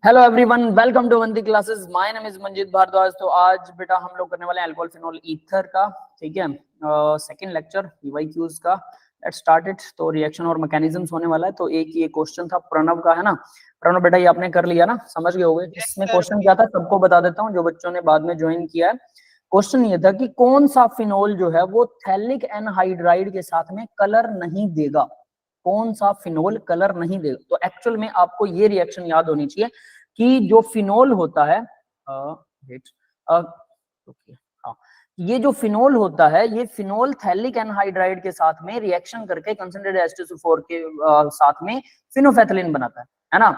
Hello everyone, welcome to Avanti classes. My name is Manjeet Bhardwaj. तो आज बेटा हम लोग करने वाले हैं अल्कोहल फिनोल ईथर का, ठीक है, सेकंड लेक्चर पीवाईक्यूज का। Let's start it. तो रिएक्शन और मैकेनिज्म्स होने वाला है। तो एक ये क्वेश्चन था प्रणव का, है ना। प्रणव बेटा ये आपने कर लिया ना, समझ गए होगे। इसमें क्वेश्चन क्या था सबको बता देता हूँ, जो बच्चों ने बाद में ज्वाइन किया है। क्वेश्चन ये था कि कौन सा फिनोल जो है वो थैलिक एनहाइड्राइड के साथ में कलर नहीं देगा। कौन सा फिनोल कलर नहीं देगा। तो एक्चुअल में आपको ये रिएक्शन याद होनी चाहिए कि जो फिनोल होता है, हाँ, ये जो फिनोल होता है ये फिनोल थैलिक एनहाइड्राइड के साथ में रिएक्शन करके कंसंट्रेटेड H2SO4 के साथ में फिनोफेथलिन बनाता है ना।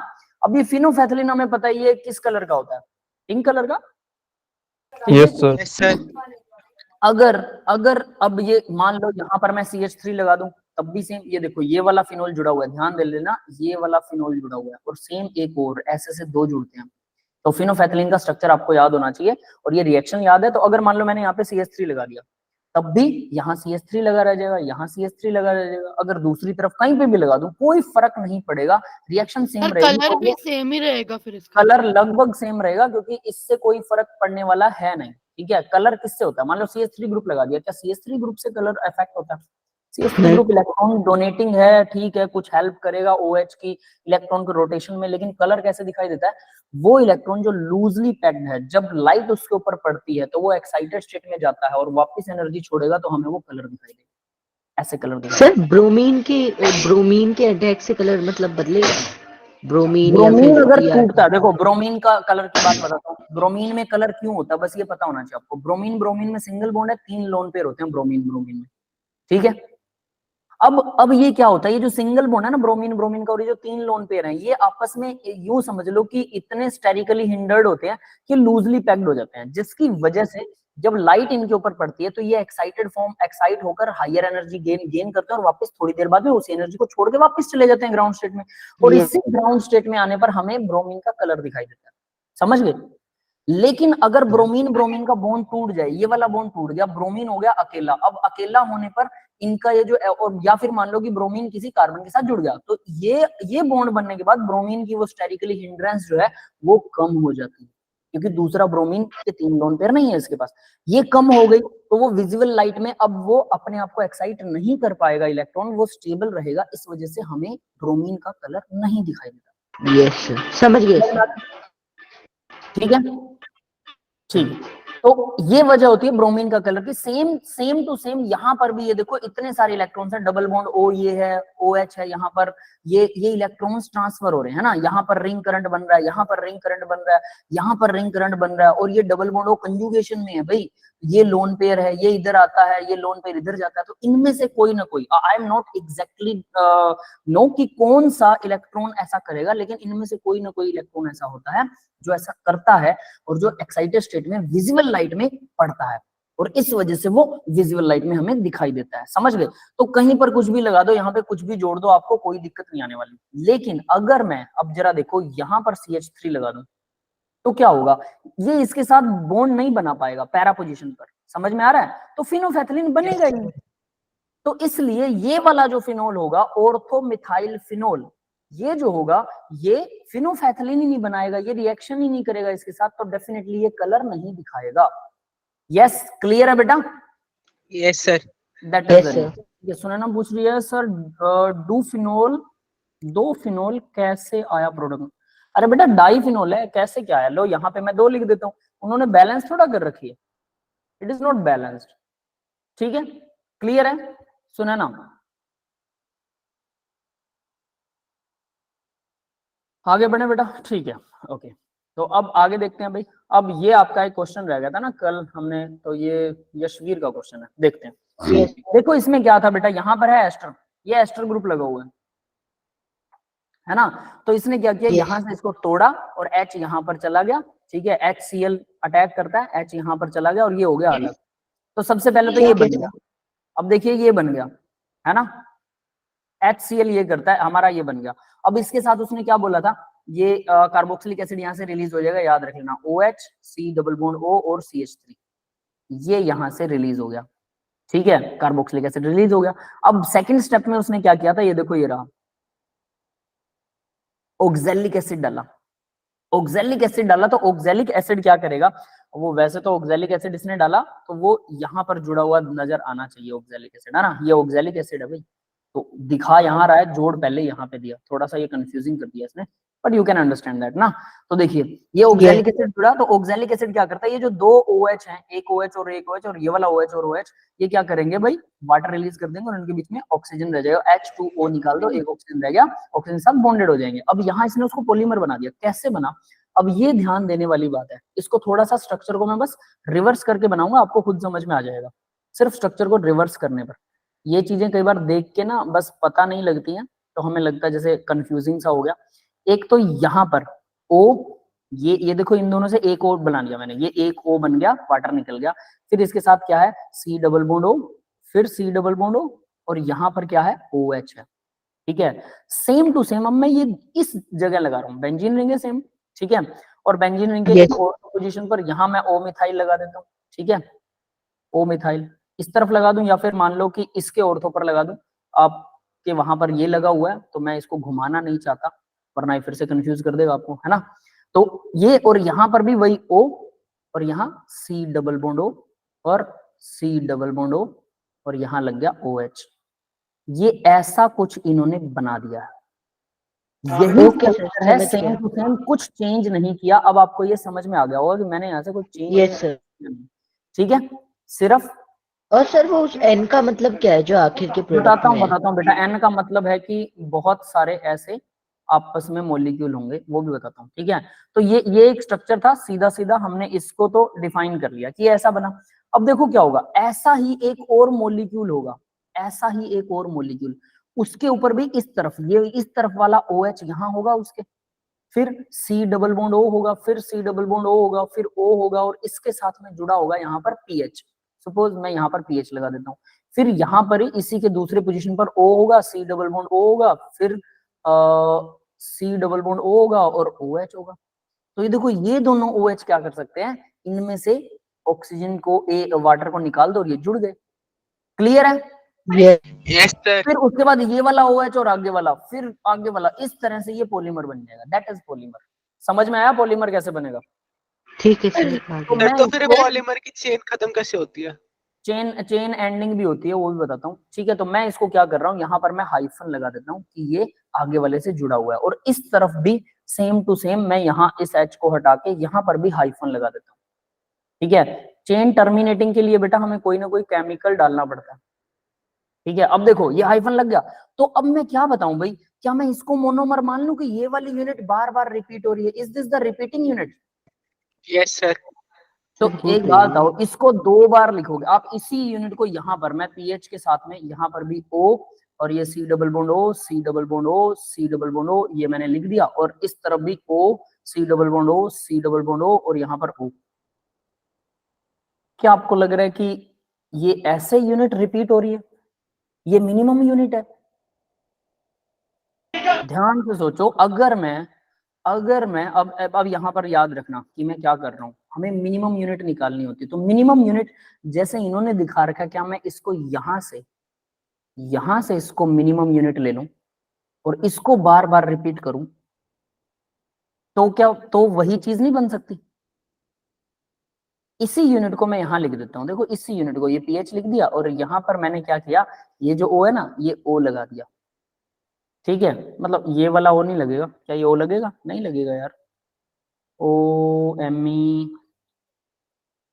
अब ये फिनोफेथलिन हमें पता ही है किस कलर का होता है, पिंक कलर का। Yes sir. अगर अगर अब ये मान लो यहाँ पर मैं CH3 लगा दूं तब भी सेम। ये देखो ये वाला फिनोल जुड़ा हुआ है, ध्यान दे लेना, ये वाला फिनोल जुड़ा हुआ है और सेम एक और ऐसे से दो जुड़ते हैं। तो फिनोफेथलिन का स्ट्रक्चर आपको याद होना चाहिए और ये रिएक्शन याद है। तो अगर मान लो मैंने यहाँ पे CH3 लगा दिया तब भी यहाँ CH3 लगा रह जाएगा, यहाँ CH3 लगा रह जाएगा। अगर दूसरी तरफ कहीं पे भी लगा दूं कोई फर्क नहीं पड़ेगा, रिएक्शन सेम रहेगी। कलर भी सेम ही रहेगा फिर इसका। कलर लगभग सेम रहेगा क्योंकि इससे कोई फर्क पड़ने वाला है नहीं, ठीक है। कलर किससे होता है, मान लो CH3 ग्रुप लगा दिया, क्या CH3 ग्रुप से कलर इफेक्ट होता है? CH3 ग्रुप इलेक्ट्रॉन डोनेटिंग है, ठीक है, कुछ हेल्प करेगा OH की इलेक्ट्रॉन के रोटेशन में, लेकिन कलर कैसे दिखाई देता है? वो इलेक्ट्रॉन जो लूजली पैक्ड है, जब लाइट उसके ऊपर पड़ती है तो वो एक्साइटेड स्टेट में जाता है और वापस एनर्जी छोड़ेगा तो हमें वो कलर दिखाई देगा, ऐसे कलर दिखाई सर ब्रोमीन के अटैक से कलर मतलब बदलेगा? ब्रोमीन अगर टूटता है, देखो ब्रोमीन का कलर की बात बताता हूँ। ब्रोमीन में कलर क्यों होता है बस ये पता होना चाहिए आपको। ब्रोमीन में सिंगल बॉन्ड है, 3 लोन पेयर होते हैं ब्रोमीन में, ठीक है। अब ये क्या होता है, ये जो सिंगल बॉन्ड है ना ब्रोमीन का और ये जो 3 लोन पेयर हैं, ये आपस में यूं समझ लो कि इतने स्टेरिकली हिंडर्ड होते हैं कि लूजली पैक्ड हो जाते हैं, जिसकी वजह से जब लाइट इनके ऊपर पड़ती है तो ये एक्साइट होकर हायर एनर्जी गेन करते हैं और वापस थोड़ी देर बाद में उसी एनर्जी को छोड़ के वापस चले जाते हैं ग्राउंड स्टेट में। और इसी ग्राउंड स्टेट में आने पर हमें ब्रोमीन का कलर दिखाई देता है, समझ गए। लेकिन अगर ब्रोमीन का बॉन्ड टूट जाए, ये वाला बॉन्ड टूट गया, ब्रोमीन हो गया अकेला। अब अकेला होने पर इनका ये जो, और या फिर मान लो कि ब्रोमीन किसी कार्बन के साथ जुड़ गया, तो ये बॉन्ड बनने के बाद ब्रोमीन की वो स्टेरिकली हिंड्रेंस जो है वो कम हो जाती है, क्योंकि दूसरा ब्रोमीन के 3 लोन पेयर नहीं है इसके पास। ये कम हो गई तो वो विजिबल लाइट में अब वो अपने आप को एक्साइट नहीं कर पाएगा इलेक्ट्रॉन, वो स्टेबल रहेगा। इस वजह से हमें ब्रोमीन का कलर नहीं दिखाई देता। यस सर, समझ गए सर। ठीक है, ठीक। तो ये वजह होती है ब्रोमीन का कलर की। सेम टू सेम यहाँ पर भी ये देखो इतने सारे इलेक्ट्रॉन्स हैं, डबल बॉन्ड O ये है, OH है, यहाँ पर ये इलेक्ट्रॉन्स ट्रांसफर हो रहे हैं ना। यहाँ पर रिंग करंट बन रहा है, यहाँ पर रिंग करंट बन रहा है, यहाँ पर रिंग करंट बन रहा है, और ये डबल बॉन्ड O कंजुगेशन में है भाई। ये लोन पेयर है, ये इधर आता है, ये लोन पेयर इधर जाता है। तो इनमें से कोई ना कोई, I am not exactly know कि कौन सा इलेक्ट्रॉन ऐसा करेगा, लेकिन इनमें से कोई ना कोई इलेक्ट्रॉन ऐसा होता है जो ऐसा करता है और जो एक्साइटेड स्टेट में विजिबल लाइट में पड़ता है, और इस वजह से वो विजिबल लाइट में हमें दिखाई देता है, समझ गए। तो कहीं पर कुछ भी लगा दो, यहाँ पे कुछ भी जोड़ दो, आपको कोई दिक्कत नहीं आने वाली। लेकिन अगर मैं अब जरा देखो यहाँ पर CH3 लगा दूं तो क्या होगा, ये इसके साथ बॉन्ड नहीं बना पाएगा पैरा पोजीशन पर, समझ में आ रहा है। तो फिनोफेथलिन बनेगा ही नहीं। तो इसलिए ये वाला जो फिनोल होगा, ऑर्थोमिथाइल फिनोल, ये जो होगा ये फिनोफेथलिन ही नहीं बनाएगा, ये रिएक्शन ही नहीं करेगा इसके साथ, तो डेफिनेटली ये कलर नहीं दिखाएगा। यस, क्लियर है बेटा? Yes sir. दैट इज ये सुनना पूछ रही है सर, दो फिनोल कैसे आया प्रोडक्ट में? अरे बेटा डाई फिनोल है, कैसे क्या है, लो यहाँ पे मैं 2 लिख देता हूँ। उन्होंने बैलेंस थोड़ा कर रखी है, इट इज नॉट बैलेंस्ड, ठीक है, क्लियर है, सुना ना। आगे बढ़े बेटा, ठीक है, ओके। तो अब आगे देखते हैं भाई। अब ये आपका एक क्वेश्चन रह गया था ना कल हमने, तो ये यशवीर का क्वेश्चन है, देखते हैं। देखो इसमें क्या था बेटा, यहाँ पर है एस्टर, ये एस्टर ग्रुप लगा हुआ है ना। तो इसने क्या किया, यहाँ से इसको तोड़ा और H यहाँ पर चला गया, ठीक है, HCl अटैक करता है, H यहाँ पर चला गया और ये हो गया अलग। तो सबसे पहले तो ये बन गया, अब देखिए ये बन गया, है ना, HCl ये करता है हमारा, ये बन गया। अब इसके साथ उसने क्या बोला था, ये कार्बोक्सिलिक एसिड यहाँ से रिलीज हो जाएगा, याद रख लेना, OH C double bond O और CH3, ये यहाँ से रिलीज हो गया, ठीक है, कार्बोक्सिलिक एसिड रिलीज हो गया। अब सेकंड स्टेप में उसने क्या किया था, ये देखो ये रहा, ऑक्सैलिक एसिड डाला, ऑक्सैलिक एसिड डाला तो ऑक्सैलिक एसिड क्या करेगा, वो वैसे तो ऑक्सैलिक एसिड इसने डाला तो वो यहाँ पर जुड़ा हुआ नजर आना चाहिए ऑक्सैलिक एसिड, है ना, ये ऑक्सैलिक एसिड है भाई, तो दिखा यहाँ रहा है, जोड़ पहले यहाँ पे दिया, थोड़ा सा ये कंफ्यूजिंग कर दिया इसने, but you can understand that ना। तो देखिए ये ऑक्सैलिक एसिड जुड़ा, तो ऑक्सैलिक एसिड क्या करता है, ये जो दो OH हैं, एक OH और एक OH, और ये वाला OH और OH, ये क्या करेंगे भाई, वाटर रिलीज कर देंगे और उनके बीच में ऑक्सीजन रह जाएगा, H2O निकाल दो, एक ऑक्सीजन रह गया, ऑक्सीजन के साथ बॉन्डेड हो जाएंगे। अब यहाँ इसने उसको पॉलीमर बना दिया, कैसे बना, अब ये ध्यान देने वाली बात है, इसको थोड़ा सा स्ट्रक्चर को मैं बस रिवर्स करके बनाऊंगा, आपको खुद समझ में आ जाएगा, सिर्फ स्ट्रक्चर को रिवर्स करने पर। ये चीजें कई बार देख के ना बस पता नहीं लगती हैं, तो हमें लगता है जैसे कंफ्यूजिंग सा हो गया। एक तो यहाँ पर O, ये देखो इन दोनों से एक O बना लिया मैंने, ये एक O बन गया, वाटर निकल गया, फिर इसके साथ क्या है, C डबल बॉन्ड O, फिर C डबल बॉन्ड O, और यहाँ पर क्या है, OH है, ठीक है। सेम टू सेम अब मैं ये इस जगह लगा रहा हूँ, बेंजीन रिंग है सेम, ठीक है, और बेंजीन रिंग के एक और पोजीशन पर यहाँ मैं O मिथाइल लगा देता हूँ, ठीक है, O मिथाइल इस तरफ लगा दूं, या फिर मान लो कि इसके ऑर्थो पर लगा दूं, आपके वहां पर ये लगा हुआ है, तो मैं इसको घुमाना नहीं चाहता, वरना ये फिर से कंफ्यूज कर देगा आपको, है ना। तो ये, और यहाँ पर भी वही O, और यहाँ C डबल बॉन्ड O, और C डबल बॉन्ड O, और यहाँ लग गया OH। ये ऐसा कुछ इन्होंने बना दिया है, यही स्ट्रक्चर है, सेम टू सेम, कुछ चेंज नहीं किया। अब आपको ये समझ में आ गया होगा कि मैंने यहाँ से कुछ चेंज, ठीक है, सिर्फ। और सर वो N का मतलब क्या है जो आखिर के बताता हूँ बेटा, N का मतलब है कि बहुत सारे ऐसे आपस में मॉलिक्यूल होंगे, वो भी बताता हूँ, ठीक है। तो ये एक स्ट्रक्चर था, सीधा सीधा हमने इसको तो डिफाइन कर लिया कि ऐसा बना। अब देखो क्या होगा, ऐसा ही एक और मॉलिक्यूल होगा, ऐसा ही एक और मॉलिक्यूल, उसके ऊपर भी इस तरफ, ये इस तरफ वाला OH यहाँ होगा उसके, फिर C डबल बॉन्ड O होगा, फिर C डबल बॉन्ड O होगा, फिर O होगा, और इसके साथ में जुड़ा होगा यहाँ पर PH, सपोज मैं यहाँ पर PH लगा देता हूँ, फिर यहाँ पर ही इसी के दूसरे पोजीशन पर O होगा, C डबल बॉन्ड O होगा, फिर C डबल बॉन्ड O होगा, और OH होगा। तो ये देखो, ये दोनों OH क्या कर सकते हैं, इनमें से ऑक्सीजन को, वाटर को निकाल दो और ये जुड़ गए, क्लियर है। Yes sir. फिर उसके बाद ये वाला OH और आगे वाला, फिर आगे वाला, इस तरह से ये पॉलीमर बन जाएगा, दैट इज पॉलीमर। समझ में आया पॉलीमर कैसे बनेगा, ठीक है सर। तो फिर पॉलीमर की चेन खत्म कैसे होती है, चेन एंडिंग भी होती है, वो भी बताता हूँ, ठीक है। तो मैं इसको क्या कर रहा हूँ, यहाँ पर मैं हाइफन लगा देता हूँ कि ये आगे वाले से जुड़ा हुआ है, और इस तरफ भी सेम टू सेम मैं यहाँ इस H को हटा के यहाँ पर भी हाइफन लगा देता हूँ, ठीक है। चेन टर्मिनेटिंग के लिए बेटा हमें कोई ना कोई केमिकल डालना पड़ता है, ठीक है। अब देखो ये हाइफन लग गया, तो अब मैं क्या बताऊं भाई, क्या मैं इसको मोनोमर मान लूं कि ये वाली यूनिट बार बार रिपीट हो रही है, is this the repeating unit. Yes sir. तो एक बात आओ, इसको 2 बार लिखोगे आप, इसी यूनिट को यहाँ पर मैं PH के साथ में यहाँ पर भी O, और ये C double bond O, C double bond O, C double bond O, ये मैंने लिख दिया, और इस तरफ भी O, C double bond O, C double bond O, और यहाँ पर O। क्या आपको लग रहा है कि ये ऐसे यूनिट रिपीट हो रही है, ये मिनिमम यूनिट है। ध्यान से सोचो, अगर मैं अब यहाँ पर याद रखना कि मैं क्या कर रहा हूँ, हमें मिनिमम यूनिट निकालनी होती है, तो मिनिमम यूनिट जैसे इन्होंने दिखा रखा है, क्या मैं इसको यहाँ से इसको मिनिमम यूनिट ले लूं और इसको बार बार रिपीट करूं, तो क्या, तो वही चीज नहीं बन सकती। इसी यूनिट को मैं यहाँ लिख देता हूँ, देखो इसी यूनिट को, ये PH लिख दिया, और यहाँ पर मैंने क्या किया, ये जो O है ना, ये O लगा दिया, ठीक है। मतलब ये वाला O नहीं लगेगा, क्या ये O लगेगा, नहीं लगेगा यार, OMe,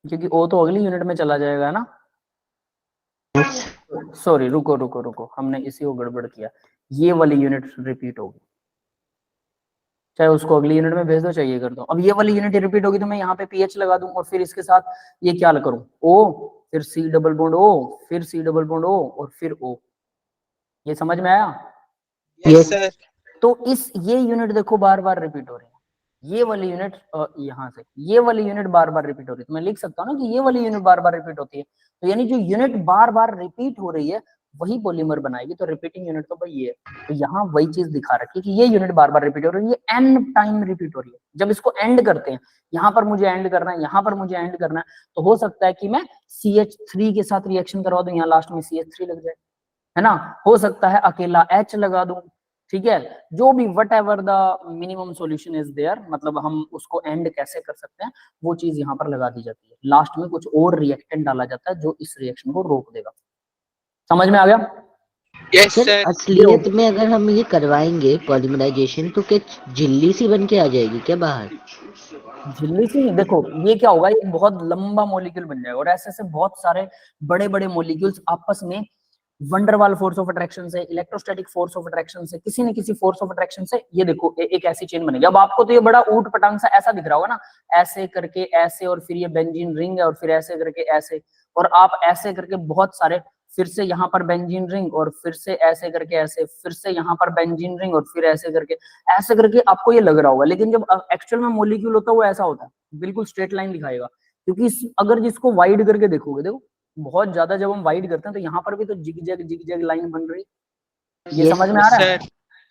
क्योंकि O तो अगली यूनिट में चला जाएगा ना। सॉरी, रुको, हमने इसी को गड़बड़ किया, ये वाली यूनिट रिपीट होगी, चाहे उसको अगली यूनिट में भेज दो, चाहिए कर दो। अब ये वाली यूनिट रिपीट होगी, तो मैं यहाँ पे PH लगा दूं, और फिर इसके साथ ये क्या करूं, O, फिर C डबल बॉन्ड O, फिर C डबल बॉन्ड O, और फिर O। ये समझ में आया? Yes sir. तो ये यूनिट देखो बार बार रिपीट हो रही है, ये वाली यूनिट यहाँ से ये वाली यूनिट बार बार रिपीट हो रही है, तो मैं लिख सकता हूँ ना कि ये वाली यूनिट बार बार रिपीट होती है, तो यानी जो यूनिट बार बार रिपीट हो रही है वही पॉलीमर बनाएगी, तो रिपीटिंग यूनिट तो भाई ये है। तो यहाँ वही चीज दिखा रखी है कि ये यूनिट बार बार रिपीट हो रही है, ये n टाइम रिपीट हो रही है। जब इसको एंड करते हैं, यहाँ पर मुझे एंड करना है, यहाँ पर मुझे एंड करना है, तो हो सकता है कि मैं CH3 के साथ रिएक्शन करवा दूं, यहाँ लास्ट में CH3 लग जाए, है ना। हो सकता है अकेला H लगा दूं, ठीक है, जो भी whatever the minimum solution is there, मतलब हम उसको एंड कैसे कर सकते हैं वो चीज यहाँ पर लगा दी जाती है। लास्ट में कुछ और रिएक्टेंट डाला जाता है जो इस रिएक्शन को रोक देगा। समझ में आ गया? Yes sir sir. असलियत में अगर हम ये करवाएंगे पॉलीमराइजेशन तो क्या झिल्ली सी बन के आ जाएगी क्या बाहर? झिल्ली सी नहीं, देखो ये क्या होगा, ये बहुत लंबा मॉलिक्यूल बन जाएगा और ऐसे ऐसे बहुत सारे बड़े बड़े मॉलिक्यूल्स आपस में वंडरवाल फोर्स ऑफ अट्रैक्शन से, इलेक्ट्रोस्टैटिक फोर्स ऑफ अट्रैक्शन से, किसी न किसी फोर्स ऑफ अट्रैक्शन से, ये देखो एक ऐसी चेन बनेगी। अब आपको तो ये बड़ा ऊट पटांग सा ऐसा दिख रहा होगा ना, ऐसे करके ऐसे, और फिर ये बेंजीन रिंग है, और फिर ऐसे करके ऐसे, और आप ऐसे करके बहुत सारे, फिर से यहाँ पर बेंजीन रिंग, और फिर से ऐसे करके ऐसे, फिर से यहाँ पर बेंजीन रिंग, और फिर ऐसे करके आपको ये लग रहा होगा। लेकिन जब एक्चुअल में मॉलिक्यूल होता है वो ऐसा होता है, बिल्कुल स्ट्रेट लाइन दिखाएगा। क्योंकि अगर जिसको वाइड करके देखोगे, देखो बहुत ज्यादा जब हम वाइड करते हैं तो यहाँ पर भी तो जिग-जैग लाइन बन रही है। ये समझ में आ रहा है?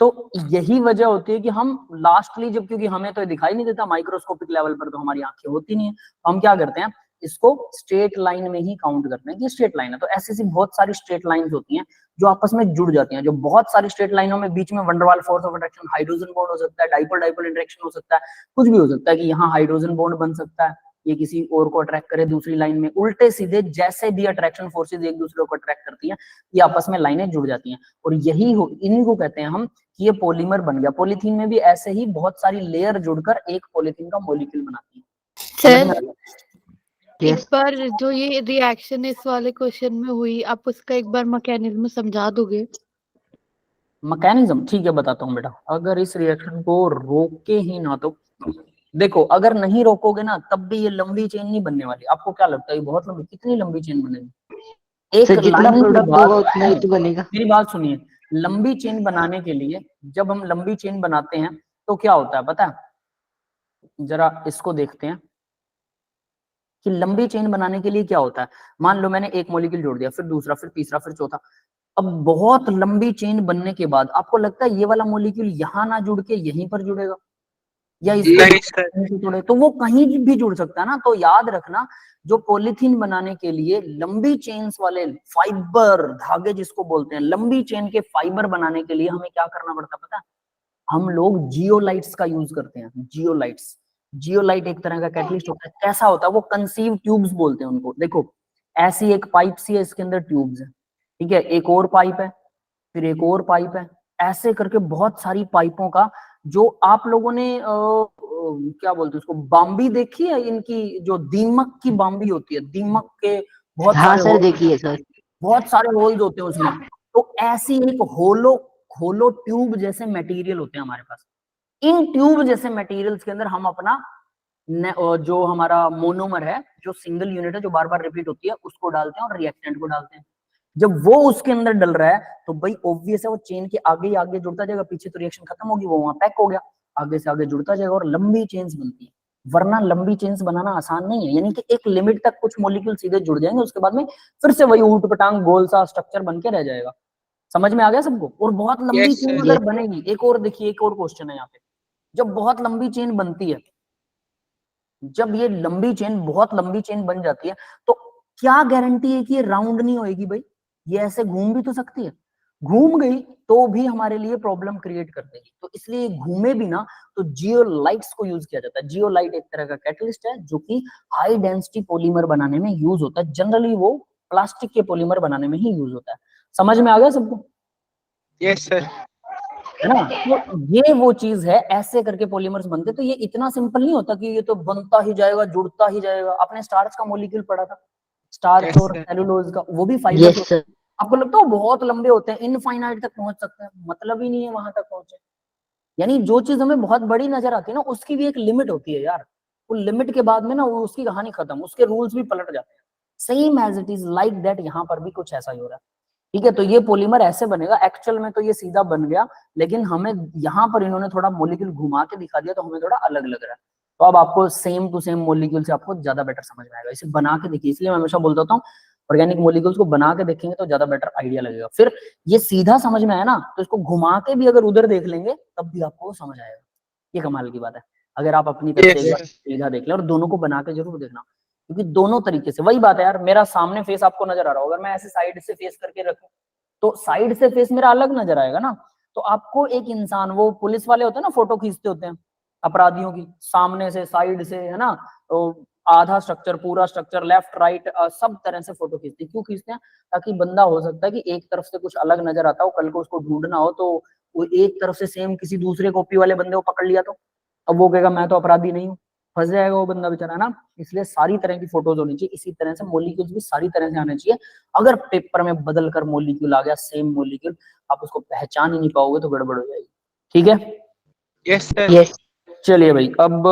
तो यही वजह होती है कि हम लास्टली जब, क्योंकि हमें तो दिखाई नहीं देता माइक्रोस्कोपिक लेवल पर, तो हमारी आंखें होती नहीं है, तो हम क्या करते हैं, इसको स्ट्रेट लाइन में ही काउंट करते हैं कि स्ट्रेट लाइन है। तो ऐसी बहुत सारी स्ट्रेट लाइंस होती हैं जो आपस में जुड़ जाती हैं। जो बहुत सारी स्ट्रेट लाइनों में बीच में van der Waals force of attraction, hydrogen bond हो सकता है, डाइपोल डाइपोल इंटरेक्शन हो सकता है, कुछ भी हो सकता है कि यहाँ हाइड्रोजन बॉन्ड बन सकता है, ये किसी और को अट्रैक्ट करे दूसरी लाइन में, उल्टे सीधे जैसे भी अट्रैक्शन फोर्सेज एक दूसरे को अट्रैक्ट करती हैं, ये आपस में लाइनें जुड़ जाती हैं। और यही इन्हीं को कहते हैं हम कि ये पॉलीमर बन गया। पॉलीथीन में भी ऐसे ही बहुत सारी लेयर जुड़कर एक पॉलीथीन का मॉलिक्यूल बनाती है। सर एक बार जो ये रिएक्शन इस वाले क्वेश्चन में हुई, आप उसका एक बार मैकेनिज्म समझा दोगे? मैकेनिज्म ठीक है, बताता हूँ बेटा। अगर इस रिएक्शन को रोके ही ना, तो देखो अगर नहीं रोकोगे ना तब भी ये लंबी चेन नहीं बनने वाली। आपको क्या लगता है ये बहुत लंबी, कितनी लंबी चेन बनेगी? एक जितना लाइन प्रोडक्ट के बाद, होगा उतना ही तो बनेगा। मेरी बात सुनिए, लंबी चेन बनाने के लिए जब हम लंबी चेन बनाते हैं तो क्या होता है पता है? जरा इसको देखते हैं कि लंबी चेन बनाने के लिए क्या होता है। मान लो मैंने एक मॉलिक्यूल जोड़ दिया, फिर दूसरा, फिर तीसरा, फिर चौथा। अब बहुत लंबी चेन बनने के बाद आपको लगता है ये वाला मॉलिक्यूल यहाँ ना जुड़ के यहीं पर जुड़ेगा, या इसको नहीं सर। कहीं से जुड़े, तो वो कहीं भी जुड़ सकता है ना। तो याद रखना, जो पॉलीथीन बनाने के लिए लंबी चेन्स वाले फाइबर, धागे जिसको बोलते हैं, लंबी चेन के फाइबर बनाने के लिए हमें क्या करना पड़ता है पता है? हम लोग जियोलाइट्स का यूज करते हैं। जियोलाइट्स, जियोलाइट एक तरह का कैटलिस्ट होता है। कैसा होता है वो? कंसीव ट्यूब्स बोलते हैं उनको। देखो ऐसी एक पाइप सी है, इसके अंदर ट्यूब्स है, ठीक है, एक और पाइप है, फिर एक और पाइप है, ऐसे करके बहुत सारी पाइपों का, जो आप लोगों ने क्या बोलते हैं उसको, बाम्बी देखी है इनकी, जो दीमक की बाम्बी होती है, दीमक के बहुत हाँ सारे सर देखिए सर। बहुत सारे होल्स होते हैं उसमें। तो ऐसी एक होलो होलो ट्यूब जैसे मटेरियल होते हैं हमारे पास। इन ट्यूब जैसे मटेरियल्स के अंदर हम अपना जो हमारा मोनोमर है, जो सिंगल यूनिट है, जो बार बार रिपीट होती है, उसको डालते हैं और रिएक्टेंट को डालते हैं। जब वो उसके अंदर डल रहा है तो भाई ऑब्वियस है वो चेन के आगे ही आगे जुड़ता जाएगा, पीछे तो रिएक्शन खत्म होगी, वो वहां पैक हो गया, आगे से आगे जुड़ता जाएगा और लंबी चेन्स बनती है। वरना लंबी चेन्स बनाना आसान नहीं है, यानी कि एक लिमिट तक कुछ मॉलिक्यूल सीधे जुड़ जाएंगे, उसके बाद में फिर से वही ऊट पटांग गोल सा स्ट्रक्चर बन के रह जाएगा। समझ में आ गया सबको? और बहुत लंबी यस चेन सर। अगर बनेगी, एक और देखिए, एक और क्वेश्चन है यहाँ पे, जब बहुत लंबी चेन बनती है, जब ये लंबी चेन, बहुत लंबी चेन बन जाती है, तो क्या गारंटी है कि ये राउंड नहीं होएगी भाई? ये ऐसे घूम भी तो सकती है, घूम गई तो भी हमारे लिए प्रॉब्लम क्रिएट कर देगी। तो इसलिए घूमे भी ना तो जियोलाइट्स को यूज किया जाता है। जियोलाइट एक तरह का कैटलिस्ट है जो कि हाई डेंसिटी पॉलीमर बनाने में यूज होता है। जनरली वो प्लास्टिक के पॉलीमर बनाने में ही यूज होता है। समझ में आ गया सबको? Yes sir. है ना? तो ये वो चीज है, ऐसे करके पॉलीमर्स बनते। तो ये इतना सिंपल नहीं होता कि ये तो बनता ही जाएगा, जुड़ता ही जाएगा। आपने स्टार्च का मॉलिक्यूल पढ़ा था, स्टार्च Yes, और sir. सेलुलोज का, वो भी फाइबर। Yes sir. आपको लगता है वो बहुत लंबे होते हैं, इनफाइनाइट तक पहुंच सकते हैं? मतलब ही नहीं है वहां तक पहुंचे। यानी जो चीज हमें बहुत बड़ी नजर आती है ना, उसकी भी एक लिमिट होती है यार। वो लिमिट के बाद में ना वो उसकी कहानी खत्म, उसके रूल्स भी पलट जाते हैं। Same as it is like that, यहाँ पर भी कुछ ऐसा ही हो रहा है। ठीक है, तो ये पॉलीमर ऐसे बनेगा। एक्चुअल में तो ये सीधा बन गया, लेकिन हमें यहाँ पर इन्होंने थोड़ा मॉलिक्यूल घुमा के दिखा दिया, तो हमें थोड़ा अलग लग रहा है। तो अब आपको सेम टू सेम मॉलिक्यूल से आपको ज्यादा बेटर समझ में आएगा। इसे बना के देखिए, इसलिए मैं हमेशा बोलता हूँ ऑर्गेनिक मॉलिक्यूल्स को बना के देखेंगे तो ज्यादा बेटर आइडिया लगेगा। फिर ये सीधा समझ में आया ना, तो इसको घुमा के भी अगर उधर देख लेंगे तब भी आपको समझ आएगा। ये कमाल की बात है। अगर आप अपनी तरफ से Yes, एक बार sir. सीधा देख लें, और दोनों को बना के जरूर देखना, क्योंकि दोनों तरीके से वही बात है यार। मेरा सामने फेस आपको नजर आ रहा होगा, अगर मैं ऐसे साइड से फेस करके रखूं तो साइड से फेस मेरा अलग नजर आएगा ना। तो आपको एक इंसान, वो पुलिस वाले होते हैं ना, फोटो खींचते होते हैं अपराधियों की, सामने से, साइड से, है ना, तो आधा स्ट्रक्चर, पूरा स्ट्रक्चर, लेफ्ट राइट, सब तरह से फोटो खींचते हैं। क्यों खींचते हैं? ताकि बंदा, हो सकता है कि एक तरफ से कुछ अलग नजर आता हो, कल को उसको ढूंढना हो तो वो एक तरफ से सेम किसी दूसरे कॉपी वाले बंदे को पकड़ लिया तो अब वो कहेगा मैं तो अपराधी नहीं हूँ, फंस जाएगा वो बंदा बेचारा, है ना। इसलिए सारी तरह की फोटोज होनी चाहिए। इसी तरह से मॉलिक्यूल्स भी सारी तरह से आने चाहिए। अगर पेपर में बदल कर मॉलिक्यूल आ गया, सेम मॉलिक्यूल, आप उसको पहचान ही नहीं पाओगे तो गड़बड़ हो जाएगी। ठीक है, यस सर। यस चलिए भाई, अब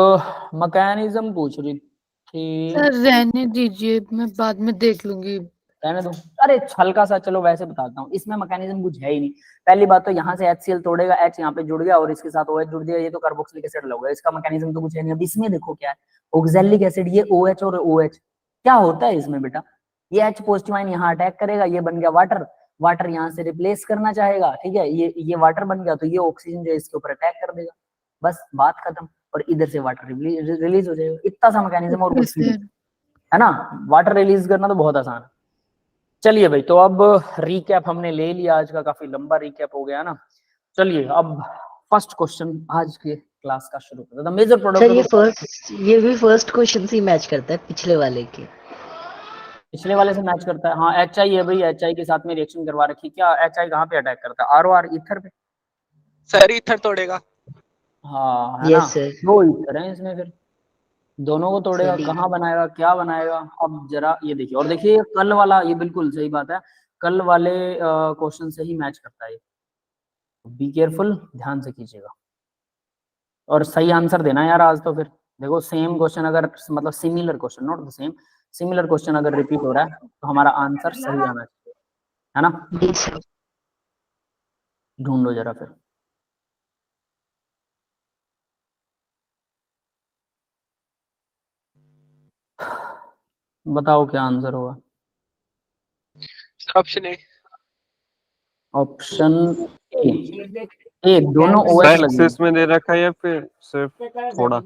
मैकेनिज्म पूछ रही थी, सर रहने दीजिए, मैं बाद में देख लूंगी। रहने दो। अरे हल्का सा, चलो वैसे बताता हूँ, इसमें मैकेनिज्म कुछ है ही नहीं। पहली बात तो यहाँ से HCl तोड़ेगा, H यहाँ पे जुड़ गया और इसके साथ OH जुड़ गया, ये तो कार्बोक्सिलिक एसिड लगेगा। इसका मैकेनिज्म तो कुछ है नहीं। अब इसमें देखो क्या है, ऑक्सैलिक एसिड, ये OH और OH, क्या होता है इसमें बेटा, ये H पॉजिटिव आयन यहाँ अटैक करेगा, ये बन गया वाटर, वाटर यहाँ से रिप्लेस करना चाहेगा, ठीक है, ये वाटर बन गया तो ये ऑक्सीजन जो है इसके ऊपर अटैक कर देगा, बस बात खत्म, और इधर से वाटर रिलीज हो जाएगा। इतना सा मैकेनिज्म और कुछ नहीं है ना। वाटर रिलीज करना तो बहुत आसान है। चलिए भाई, तो अब रिकैप हमने ले लिया, आज का काफी लंबा रिकैप हो गया ना। चलिए अब फर्स्ट क्वेश्चन आज के क्लास का शुरू करते हैं। मेजर प्रोडक्ट, ये भी फर्स्ट क्वेश्चन से मैच करता है पिछले वाले के। पिछले वाले से मैच करता है। हाँ, HI है भाई, HI के साथ में रिएक्शन करवा रखी। क्या HI कहाँ पे अटैक करता है? ROR, ईथर पे। सर ईथर तोड़ेगा। हाँ, है ना, यस सर। दो ईथर हैं इसमें, फिर दोनों को तोड़ेगा, चलिए। कहाँ बनाएगा, क्या बनाएगा। अब जरा ये देखिए, और देखिए कल वाला, ये बिल्कुल सही बात है, कल वाले क्वेश्चन से ही मैच करता है। बी केयरफुल, ध्यान से कीजिएगा और सही आंसर देना यार आज तो। फिर देखो, सेम क्वेश्चन अगर, मतलब similar question, not the same, similar question अगर रिपीट हो रहा है तो हमारा आंसर सही आना चाहिए, है ना। जी सर। ढूंढो जरा फिर। बताओ क्या आंसर होगा। Option A. ऑप्शन ए, ए दोनों OH सर लगे एक्सेस में दे रखा है या फिर सिर्फ थोड़ा?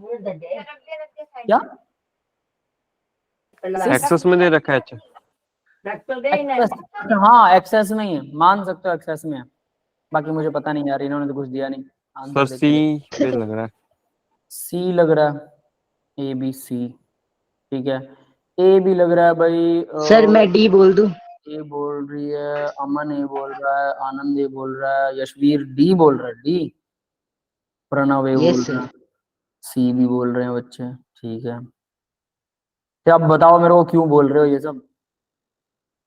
क्या एक्सेस में दे रखा है। अच्छा, एक्सेस, हाँ एक्सेस में ही है, मान सकते हो एक्सेस में है। बाकी मुझे पता नहीं यार, इन्होंने तो कुछ दिया नहीं सर आंसर। सी पे लग रहा है। सी लग रहा है, ABC, ठीक है, ए भी लग रहा है भाई। सर मैं डी बोल दूं? ए बोल रही है, अमन ए बोल रहा है, आनंद ए बोल रहा है, यशवीर डी बोल रहा है, डी, प्रणव ए यस बोल सर। रहा है, सी भी बोल रहे हैं बच्चे, ठीक है। तो अब बताओ मेरे को क्यों बोल रहे हो ये सब।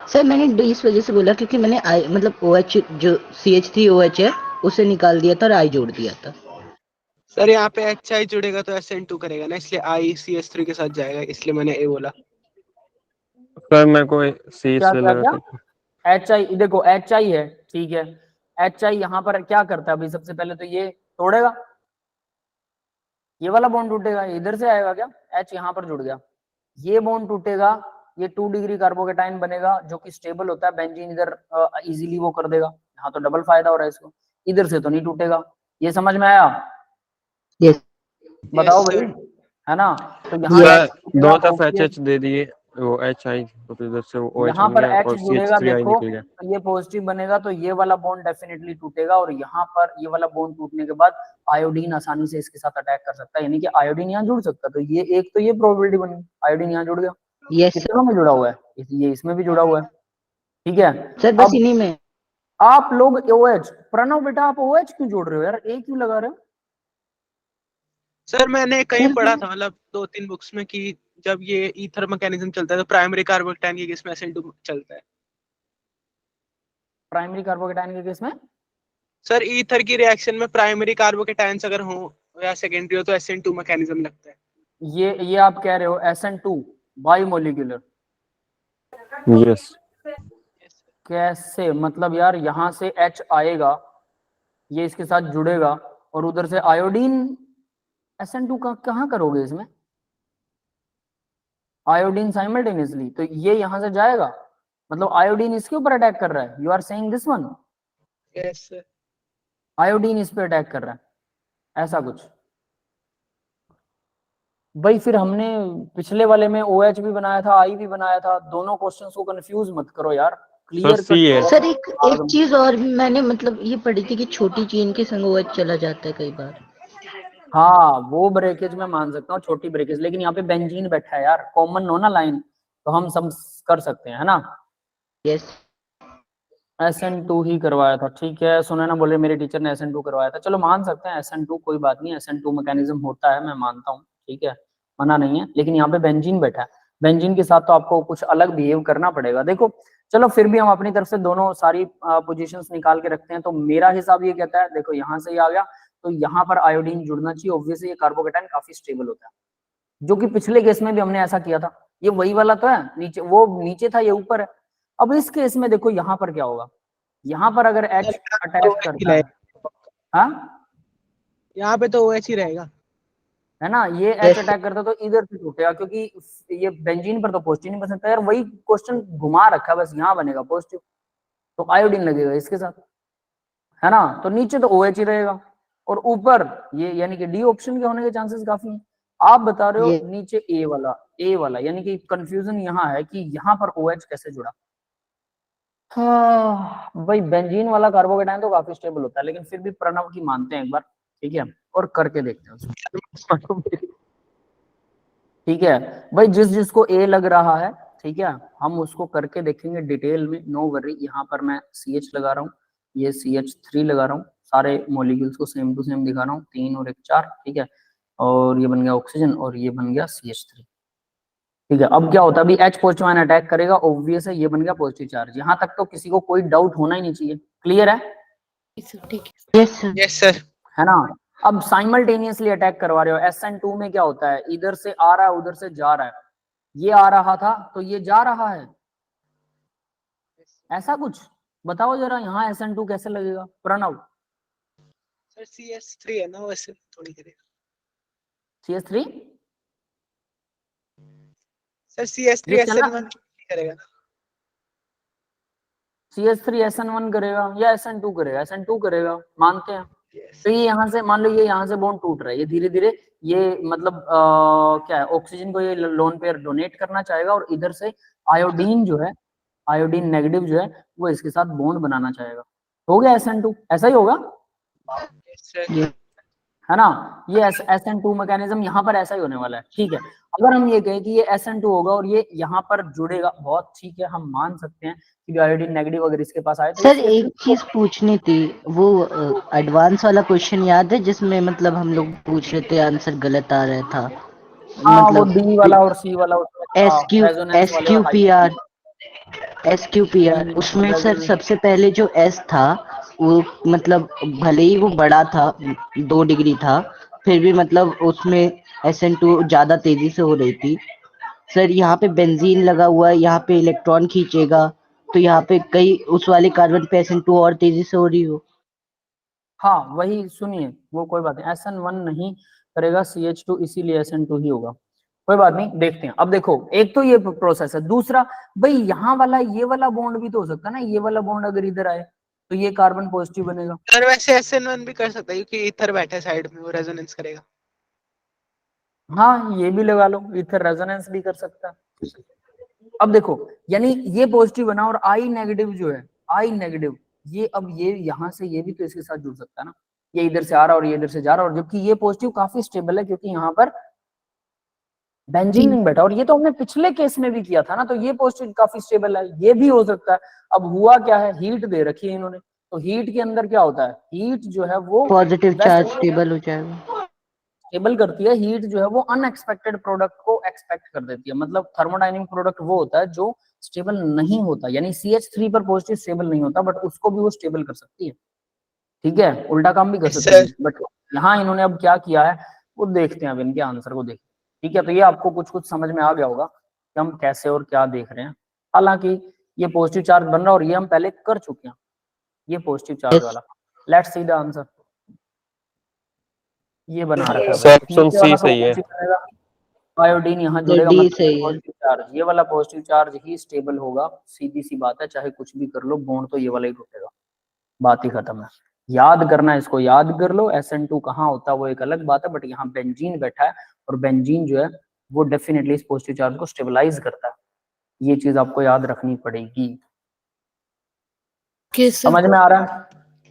सर मैंने डी इस वजह से बोला क्योंकि मैंने आई मतलब OH जो CH3OH है उसे निकाल दिया था और आई जोड़ दिया था। सर यहाँ पे HI जुड़ेगा तो SN2 करेगा ना, इसलिए ICH3 के साथ जाएगा, इसलिए मैंने ए बोला। सर मेरे को सी क्या इसलिए क्या लगा क्या, था। HI, देखो HI है, ठीक है, HI यहाँ पर क्या करता है अभी, सबसे पहले तो ये तोड़ेगा, ये वाला बॉन्ड टूटेगा, इधर से आएगा क्या, H यहाँ पर जुड़ गया, ये बॉन्ड टूटेगा, ये 2 डिग्री कार्बोकेटाइन बनेगा जो कि स्टेबल होता है, बेंजीन इधर इजीली वो कर देगा, यहाँ तो डबल फायदा हो रहा है इसको, इधर से तो नहीं टूटेगा। ये समझ में आया? यस। बताओ भाई, है ना। तो यहाँ सर टूटेगा, दो तरफ obvious, HH दे दिए, वो HI तो इधर से वो OH यहाँ बन पर गया H और जुड़ेगा, CH3I देखो निकल गया। तो ये पॉजिटिव बनेगा, तो ये वाला बॉन्ड डेफिनेटली टूटेगा, और यहाँ पर ये वाला बॉन्ड टूटने के बाद आयोडीन आसानी से इसके साथ अटैक कर सकता है, यानी कि आयोडीन यहाँ जुड़ सकता है। तो ये एक, तो ये प्रोबेबिलिटी बनी, आयोडीन यहाँ जुड़ गया। यस कितनों में जुड़ा हुआ है, ये इसमें भी जुड़ा हुआ है, ठीक है। सर बस अब इन्हीं में। आप लोग OH, प्रणव बेटा आप OH क्यों जोड़ रहे हो यार, ए क्यों लगा रहे हो? सर मैंने कहीं सर पढ़ा था, मतलब 2-3 बुक्स में, कि जब ये ईथर मैकेनिज्म चलता है तो प्राइमरी कार्बोकेटाइन के केस में SN2 चलता है। प्राइमरी कार्बोकेटाइन के केस में? सर ईथर की रिएक्शन में प्राइमरी कार्बोकेटाइंस अगर हो या सेकेंडरी हो तो SN2 मैकेनिज्म लगता है। ये आप कह रहे हो SN2 बायोमोलिकुलर? यस। कैसे मतलब यार, यहाँ से H आएगा, ये इसके साथ जुड़ेगा, और उधर से आयोडीन, SN2 का कहाँ करोगे इसमें, आयोडीन साइमल्टेनियसली, तो ये यहाँ से जाएगा, मतलब आयोडीन इसके ऊपर अटैक कर रहा है, you are saying this one, yes sir. Iodine इस पे अटैक कर रहा है, ऐसा कुछ। भाई फिर हमने पिछले वाले में OH भी बनाया था, I भी बनाया था, दोनों क्वेश्चंस को कंफ्यूज मत करो यार, क्लियर सी है। सर एक चीज और भी मैंने मतलब ये पढ़ी थी कि छोटी चेन के संग OH चला जाता है कई बार। हाँ वो ब्रेकेज में मान सकता हूँ, छोटी ब्रेकेज, लेकिन यहाँ पे बेंजीन बैठा है यार, कॉमन हो ना लाइन, तो हम सब कर सकते हैं, है ना। यस SN2 ही करवाया था, ठीक है। सुने ना बोले मेरे टीचर ने SN2 करवाया था, चलो मान सकते हैं SN2, कोई बात नहीं, SN2 मैकेनिज्म होता है, मैं मानता हूँ, ठीक है, मना नहीं है। लेकिन यहाँ पे बेंजीन बैठा है, बेंजीन के साथ तो आपको कुछ अलग बिहेव करना पड़ेगा। देखो चलो फिर भी हम अपनी तरफ से दोनों सारी पोजीशंस निकाल के रखते हैं। तो मेरा हिसाब ये कहता है, देखो यहाँ से ये आ गया, तो यहाँ पर आयोडीन जुड़ना चाहिए, ऑब्वियसली ये कार्बोकेटाइन काफी स्टेबल होता है, जो कि पिछले केस में भी हमने ऐसा किया था। ये वही वाला तो है, नीचे वो नीचे था, ये ऊपर है। अब इस केस में देखो यहाँ पर क्या होगा, यहाँ पर अगर H अटैक करता है, हाँ यहाँ पे तो OH ही रहेगा, है ना, ये H अटैक करता तो इधर से टूटेगा, क्योंकि ये बेंजीन पर तो पॉजिटिव नहीं बन सकता यार, वही क्वेश्चन घुमा रखा है, बस यहाँ बनेगा पॉजिटिव, तो आयोडीन लगेगा इसके साथ, है ना। तो नीचे तो OH ही रहेगा, और ऊपर ये यानी कि डी ऑप्शन के होने के चांसेस काफी हैं। आप बता रहे हो नीचे ए वाला, यानी कि कंफ्यूजन यहाँ है कि यहाँ पर OH कैसे जुड़ा। हाँ भाई बेंजीन वाला कार्बोकेटाइन तो काफी स्टेबल होता है, लेकिन फिर भी प्रणव की मानते हैं एक बार, ठीक है, और करके देखते हैं उसको। ठीक है भाई, जिस जिसको ए लग रहा है, ठीक है, हम उसको करके देखेंगे डिटेल में, नो वरी। यहाँ पर मैं CH लगा रहा हूँ, ये CH3 लगा रहा हूँ, सारे मॉलिक्यूल्स को सेम टू सेम दिखा रहा हूँ, 3 और 1 4, ठीक है, और ये बन गया ऑक्सीजन और ये बन गया CH3, ठीक है। अब क्या होता है, अभी H पॉजिटिव आयन अटैक करेगा, ऑब्वियस है, ये बन गया पॉजिटिव चार्ज। यहाँ तक तो किसी को कोई डाउट होना ही नहीं चाहिए, क्लियर है, ठीक है। Yes sir. है ना। अब साइमल्टेनियसली अटैक करवा रहे हो, SN2 में क्या होता है, इधर से आ रहा है उधर से जा रहा है, ये आ रहा था तो ये जा रहा है, ऐसा कुछ बताओ जरा, यहाँ SN2 कैसे लगेगा प्रणव। सर CS3 है ना, वैसे थोड़ी करेगा CS3 सर, CS3 ये चला, SN1 करेगा ना। CS3 SN1 करेगा या SN2 करेगा, SN2 करेगा, मानते हैं। Yes. तो ये यहाँ से मान लो, ये यहाँ से बॉन्ड टूट रहा है, ये धीरे धीरे ये मतलब क्या है, ऑक्सीजन को ये लोन पेयर डोनेट करना चाहेगा, और इधर से आयोडीन जो है, आयोडीन नेगेटिव जो है, वो इसके साथ बॉन्ड बनाना चाहेगा। हो गया SN2, ऐसा ही होगा, Yes, sir. है ना। ये SN2 मैकेनिज्म यहाँ पर ऐसा ही होने वाला है, ठीक है। अगर हम ये कहें कि ये SN2 होगा और ये यहाँ पर जुड़ेगा, बहुत ठीक है, हम मान सकते हैं कि आयोडीन नेगेटिव अगर इसके पास आए तो सर एक चीज पूछनी थी, वो एडवांस वाला क्वेश्चन याद है जिसमें मतलब हम लोग पूछ रहे थे, आंसर गलत आ रहा था, हाँ, वो मतलब D वाला और C वाला, SQPR उसमें सर सबसे पहले जो S था वो मतलब भले ही वो बड़ा था, 2 डिग्री था, फिर भी मतलब उसमें SN2 ज्यादा तेजी से हो रही थी। सर यहाँ पे बेंजीन लगा हुआ है, यहाँ पे इलेक्ट्रॉन खींचेगा, तो यहाँ पे कई उस वाले कार्बन पे SN2 और तेजी से हो रही हो। हाँ वही सुनिए, वो कोई बात नहीं, SN1 नहीं करेगा, CH2, इसीलिए SN2 ही होगा, कोई बात नहीं, देखते हैं। अब देखो एक तो ये प्रोसेस है, दूसरा भाई यहाँ वाला ये वाला बॉन्ड भी तो हो सकता है ना, ये वाला बॉन्ड अगर इधर आए तो ये कार्बन पॉजिटिव बनेगा। सर वैसे SN1 भी कर सकता है, क्योंकि इथर बैठा है साइड में, वो रेजोनेंस करेगा। हाँ ये भी लगा लो, इधर रेजोनेंस भी कर सकता है। अब देखो यानी ये पॉजिटिव बना, और I नेगेटिव जो है, I नेगेटिव, ये अब ये यहाँ से ये भी तो इसके साथ जुड़ सकता है ना, ये इधर से आ रहा और ये इधर से जा रहा, और जबकि ये पॉजिटिव काफी स्टेबल है, क्योंकि यहाँ पर बेंजीन नहीं बैठा, और ये तो हमने पिछले केस में भी किया था ना, तो ये पॉजिटिव काफी स्टेबल है, ये भी हो सकता है। अब हुआ क्या है, हीट दे रखी है इन्होंने, तो हीट के अंदर क्या होता है, हीट जो है वो पॉजिटिव चार्ज स्टेबल हो जाएगा, स्टेबल करती है, हीट जो है वो अनएक्सपेक्टेड प्रोडक्ट को एक्सपेक्ट कर देती है। मतलब थर्मोडायनेमिक प्रोडक्ट वो होता है जो स्टेबल नहीं होता, यानी CH3 पर पॉजिटिव स्टेबल नहीं होता, बट उसको भी वो स्टेबल कर सकती है, ठीक है, उल्टा काम भी कर सकती है। बट यहाँ इन्होंने अब क्या किया है वो देखते हैं, अब इनके आंसर को देखते हैं, ठीक है। तो ये आपको कुछ कुछ समझ में आ गया होगा कि हम कैसे और क्या देख रहे हैं। हालांकि ये पॉजिटिव चार्ज बन रहा है और ये हम पहले कर चुके हैं, ये पॉजिटिव चार्ज वाला। लेट्स सी द आंसर, ये बना रखा है, ऑप्शन सी सही है। आयोडीन यहाँ जुड़ेगा, मतलब पॉजिटिव चार्ज, ये वाला पॉजिटिव चार्ज ही स्टेबल होगा, सीधी सी बात है, चाहे कुछ भी कर लो, बॉन्ड तो ये वाला ही टूटेगा, बात ही खत्म है। याद करना, इसको याद कर लो, SN2 कहाँ होता है वो एक अलग बात है, बट यहाँ बेंजीन बैठा है, और बेंजीन जो है वो डेफिनेटली इस पॉजिटिव चार्ज को स्टेबलाइज करता है, ये चीज आपको याद रखनी पड़ेगी। किस समझ में आ रहा है?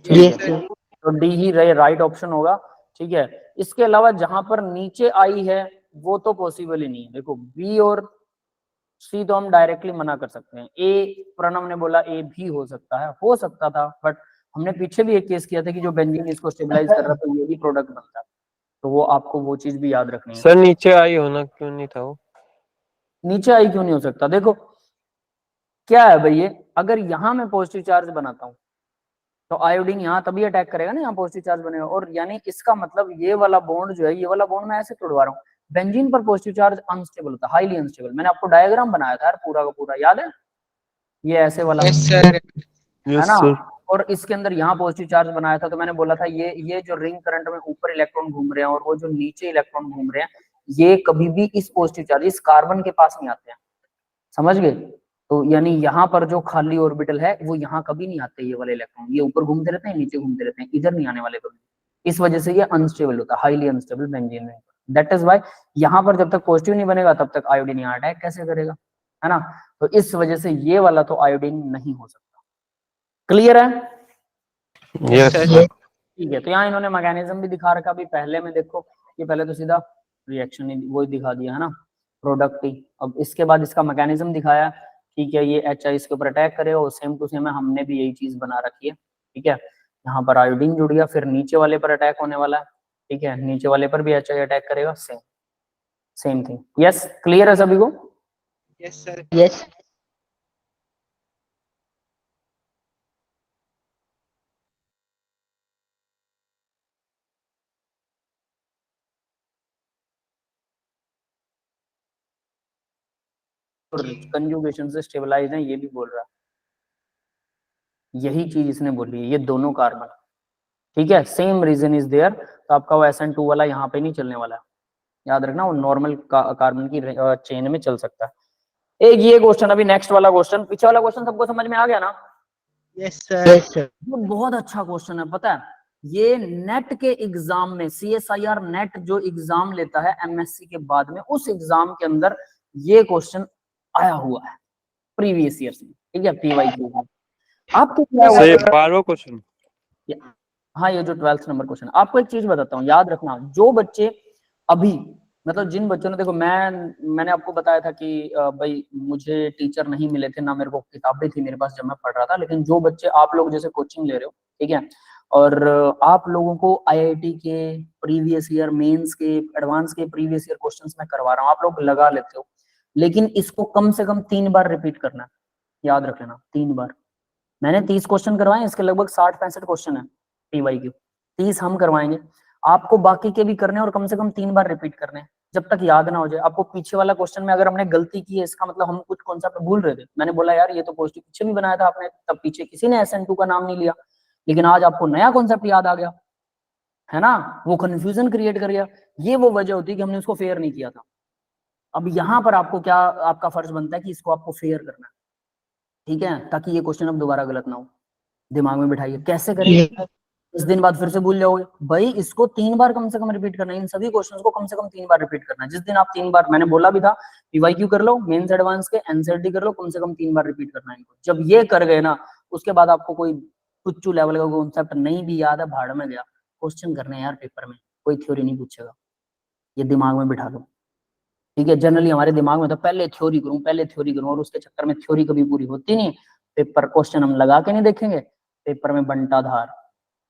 ठीक Yes, है, sir. तो डी ही राइट ऑप्शन होगा। ठीक है, इसके अलावा जहां पर नीचे आई है वो तो पॉसिबल ही नहीं है। देखो बी और सी तो हम डायरेक्टली मना कर सकते हैं, ए प्रणव ने बोला ए भी हो सकता है, हो सकता था, बट हमने पीछे भी एक केस किया था कि जो बेंजीन इसको स्टेबलाइज कर रहा था ये भी प्रोडक्ट बनता है, तो वो आपको वो चीज भी याद रखनी है। सर नीचे आई होना क्यों नहीं था वो? नीचे आई क्यों नहीं हो सकता? देखो क्या है भाई, ये अगर यहाँ मैं पॉजिटिव चार्ज बनाता हूँ तो आयोडीन यहाँ तभी अटैक करेगा ना, यहाँ पॉजिटिव चार्ज बनेगा, और यानी इसका मतलब ये वाला बॉन्ड जो है, ये वाला बॉन्ड मैं ऐसे तोड़वा रहा हूँ। बेंजीन पर पॉजिटिव चार्ज अनस्टेबल होता है, हाईली अनस्टेबल। मैंने आपको डायग्राम बनाया था यार पूरा का पूरा, याद है? ये ऐसे वाला यस सर। है ना, और इसके अंदर यहाँ पॉजिटिव चार्ज बनाया था, तो मैंने बोला था ये जो रिंग करंट में ऊपर इलेक्ट्रॉन घूम रहे हैं और वो जो नीचे इलेक्ट्रॉन घूम रहे हैं, ये कभी भी इस पॉजिटिव चार्ज, इस कार्बन के पास नहीं आते हैं, समझ गए? तो यानी यहाँ पर जो खाली ऑर्बिटल है वो यहाँ कभी नहीं आते, ये वाले इलेक्ट्रॉन ये ऊपर घूमते रहते हैं, नीचे घूमते रहते हैं, इधर नहीं आने वाले कभी। इस वजह से ये अनस्टेबल होता है, highly unstable benzene ring. That is why यहाँ पर जब तक पॉजिटिव नहीं बनेगा तब तक आयोडीन यहाँ अटैक कैसे करेगा, है ना? तो इस वजह से ये वाला तो आयोडीन नहीं हो सकता। क्लियर है? Yes sir. ठीक है, तो यहाँ इन्होंने मैकेनिज्म भी दिखा रखा। अभी पहले में देखो, ये पहले तो सीधा रिएक्शन ही वो दिखा दिया है ना, प्रोडक्ट ही। अब इसके बाद इसका मैकेनिज्म दिखाया, ठीक है, ये एच आई इसके ऊपर अटैक करेगा, और सेम टू सेम है, हमने भी यही चीज बना रखी है। ठीक है, यहाँ पर आयोडीन जुड़ गया, फिर नीचे वाले पर अटैक होने वाला है। ठीक है, नीचे वाले पर भी एच आई अटैक करेगा, सेम थिंग। यस, क्लियर है सभी को? Yes sir. Yes. कंजुगेशन से स्टेबलाइज है, ये भी बोल रहा है, यही चीज इसने बोली है, ये दोनों कार्बन। ठीक है, सेम रीजन इज देयर। तो आपका वो SN2 वाला यहाँ पे नहीं चलने वाला है, याद रखना, वो नॉर्मल कार्बन की चेन में चल सकता है। एक ये क्वेश्चन, अभी नेक्स्ट वाला क्वेश्चन, पीछे वाला क्वेश्चन सबको समझ में आ गया ना? Yes sir. Yes, sir. ये बहुत अच्छा क्वेश्चन है, पता है, ये नेट के एग्जाम में, CSIR नेट जो एग्जाम लेता है MSc के बाद में, उस एग्जाम के अंदर ये क्वेश्चन आया हुआ है प्रीवियस ईयर में। ठीक है, PYQ में आपको क्या सर ये हुआ? 12वां क्वेश्चन। हाँ, ये जो 12th नंबर क्वेश्चन, आपको एक चीज बताता हूँ, याद रखना, जो बच्चे अभी, मतलब जिन बच्चों ने, देखो मैंने आपको बताया था कि भाई मुझे टीचर नहीं मिले थे ना, मेरे को किताबें थी मेरे पास जब मैं पढ़ रहा था, लेकिन जो बच्चे आप लोग जैसे कोचिंग ले रहे हो, ठीक है, और आप लोगों को IIT के प्रीवियस ईयर, मेंस के, एडवांस के प्रीवियस ईयर क्वेश्चंस मैं करवा रहा हूँ, आप लोग लगा लेते हो, लेकिन इसको कम से कम 3 बार रिपीट करना है, याद रख लेना, 3 बार। मैंने 30 क्वेश्चन करवाए, इसके लगभग 60-65 क्वेश्चन है PYQ, 30 हम करवाएंगे, आपको बाकी के भी करने और कम से कम 3 बार रिपीट करने, जब तक याद ना हो जाए। आपको पीछे वाला क्वेश्चन में अगर हमने गलती की है, इसका मतलब हम कुछ कॉन्सेप्ट भूल रहे थे। मैंने बोला यार ये तो पॉजिटिव पीछे भी बनाया था आपने, तब पीछे किसी ने SN2 का नाम नहीं लिया, लेकिन आज आपको नया कॉन्सेप्ट याद आ गया, है ना, वो कंफ्यूजन क्रिएट कर गया। ये वो वजह होती है कि हमने उसको फेयर नहीं किया था। अब यहाँ पर आपको क्या, आपका फर्ज बनता है कि इसको आपको फेयर करना है, ठीक है, ताकि ये क्वेश्चन अब दोबारा गलत ना हो। दिमाग में बिठाइए, कैसे करेंगे? 10 दिन बाद फिर से भूल जाओगे भाई, इसको 3 बार कम से कम रिपीट करना है, इन सभी क्वेश्चंस को कम से कम 3 बार रिपीट करना है। जिस दिन आप 3 बार, मैंने बोला भी था, PYQ कर लो, मेंस एडवांस के, NCERT कर लो, कम से कम 3 बार रिपीट करना है इनको। जब ये कर गए ना, उसके बाद आपको कोई पुच्चू लेवल का कॉन्सेप्ट नहीं भी याद है, भाड़ में गया, क्वेश्चन करने हैं यार पेपर में, कोई थ्योरी नहीं पूछेगा, ये दिमाग में बिठा लो। ठीक है, जनरली हमारे दिमाग में तो पहले थ्योरी करूं, और उसके चक्कर में थ्योरी कभी पूरी होती नहीं, पेपर क्वेश्चन हम लगा के नहीं देखेंगे, पेपर में बंटा धार,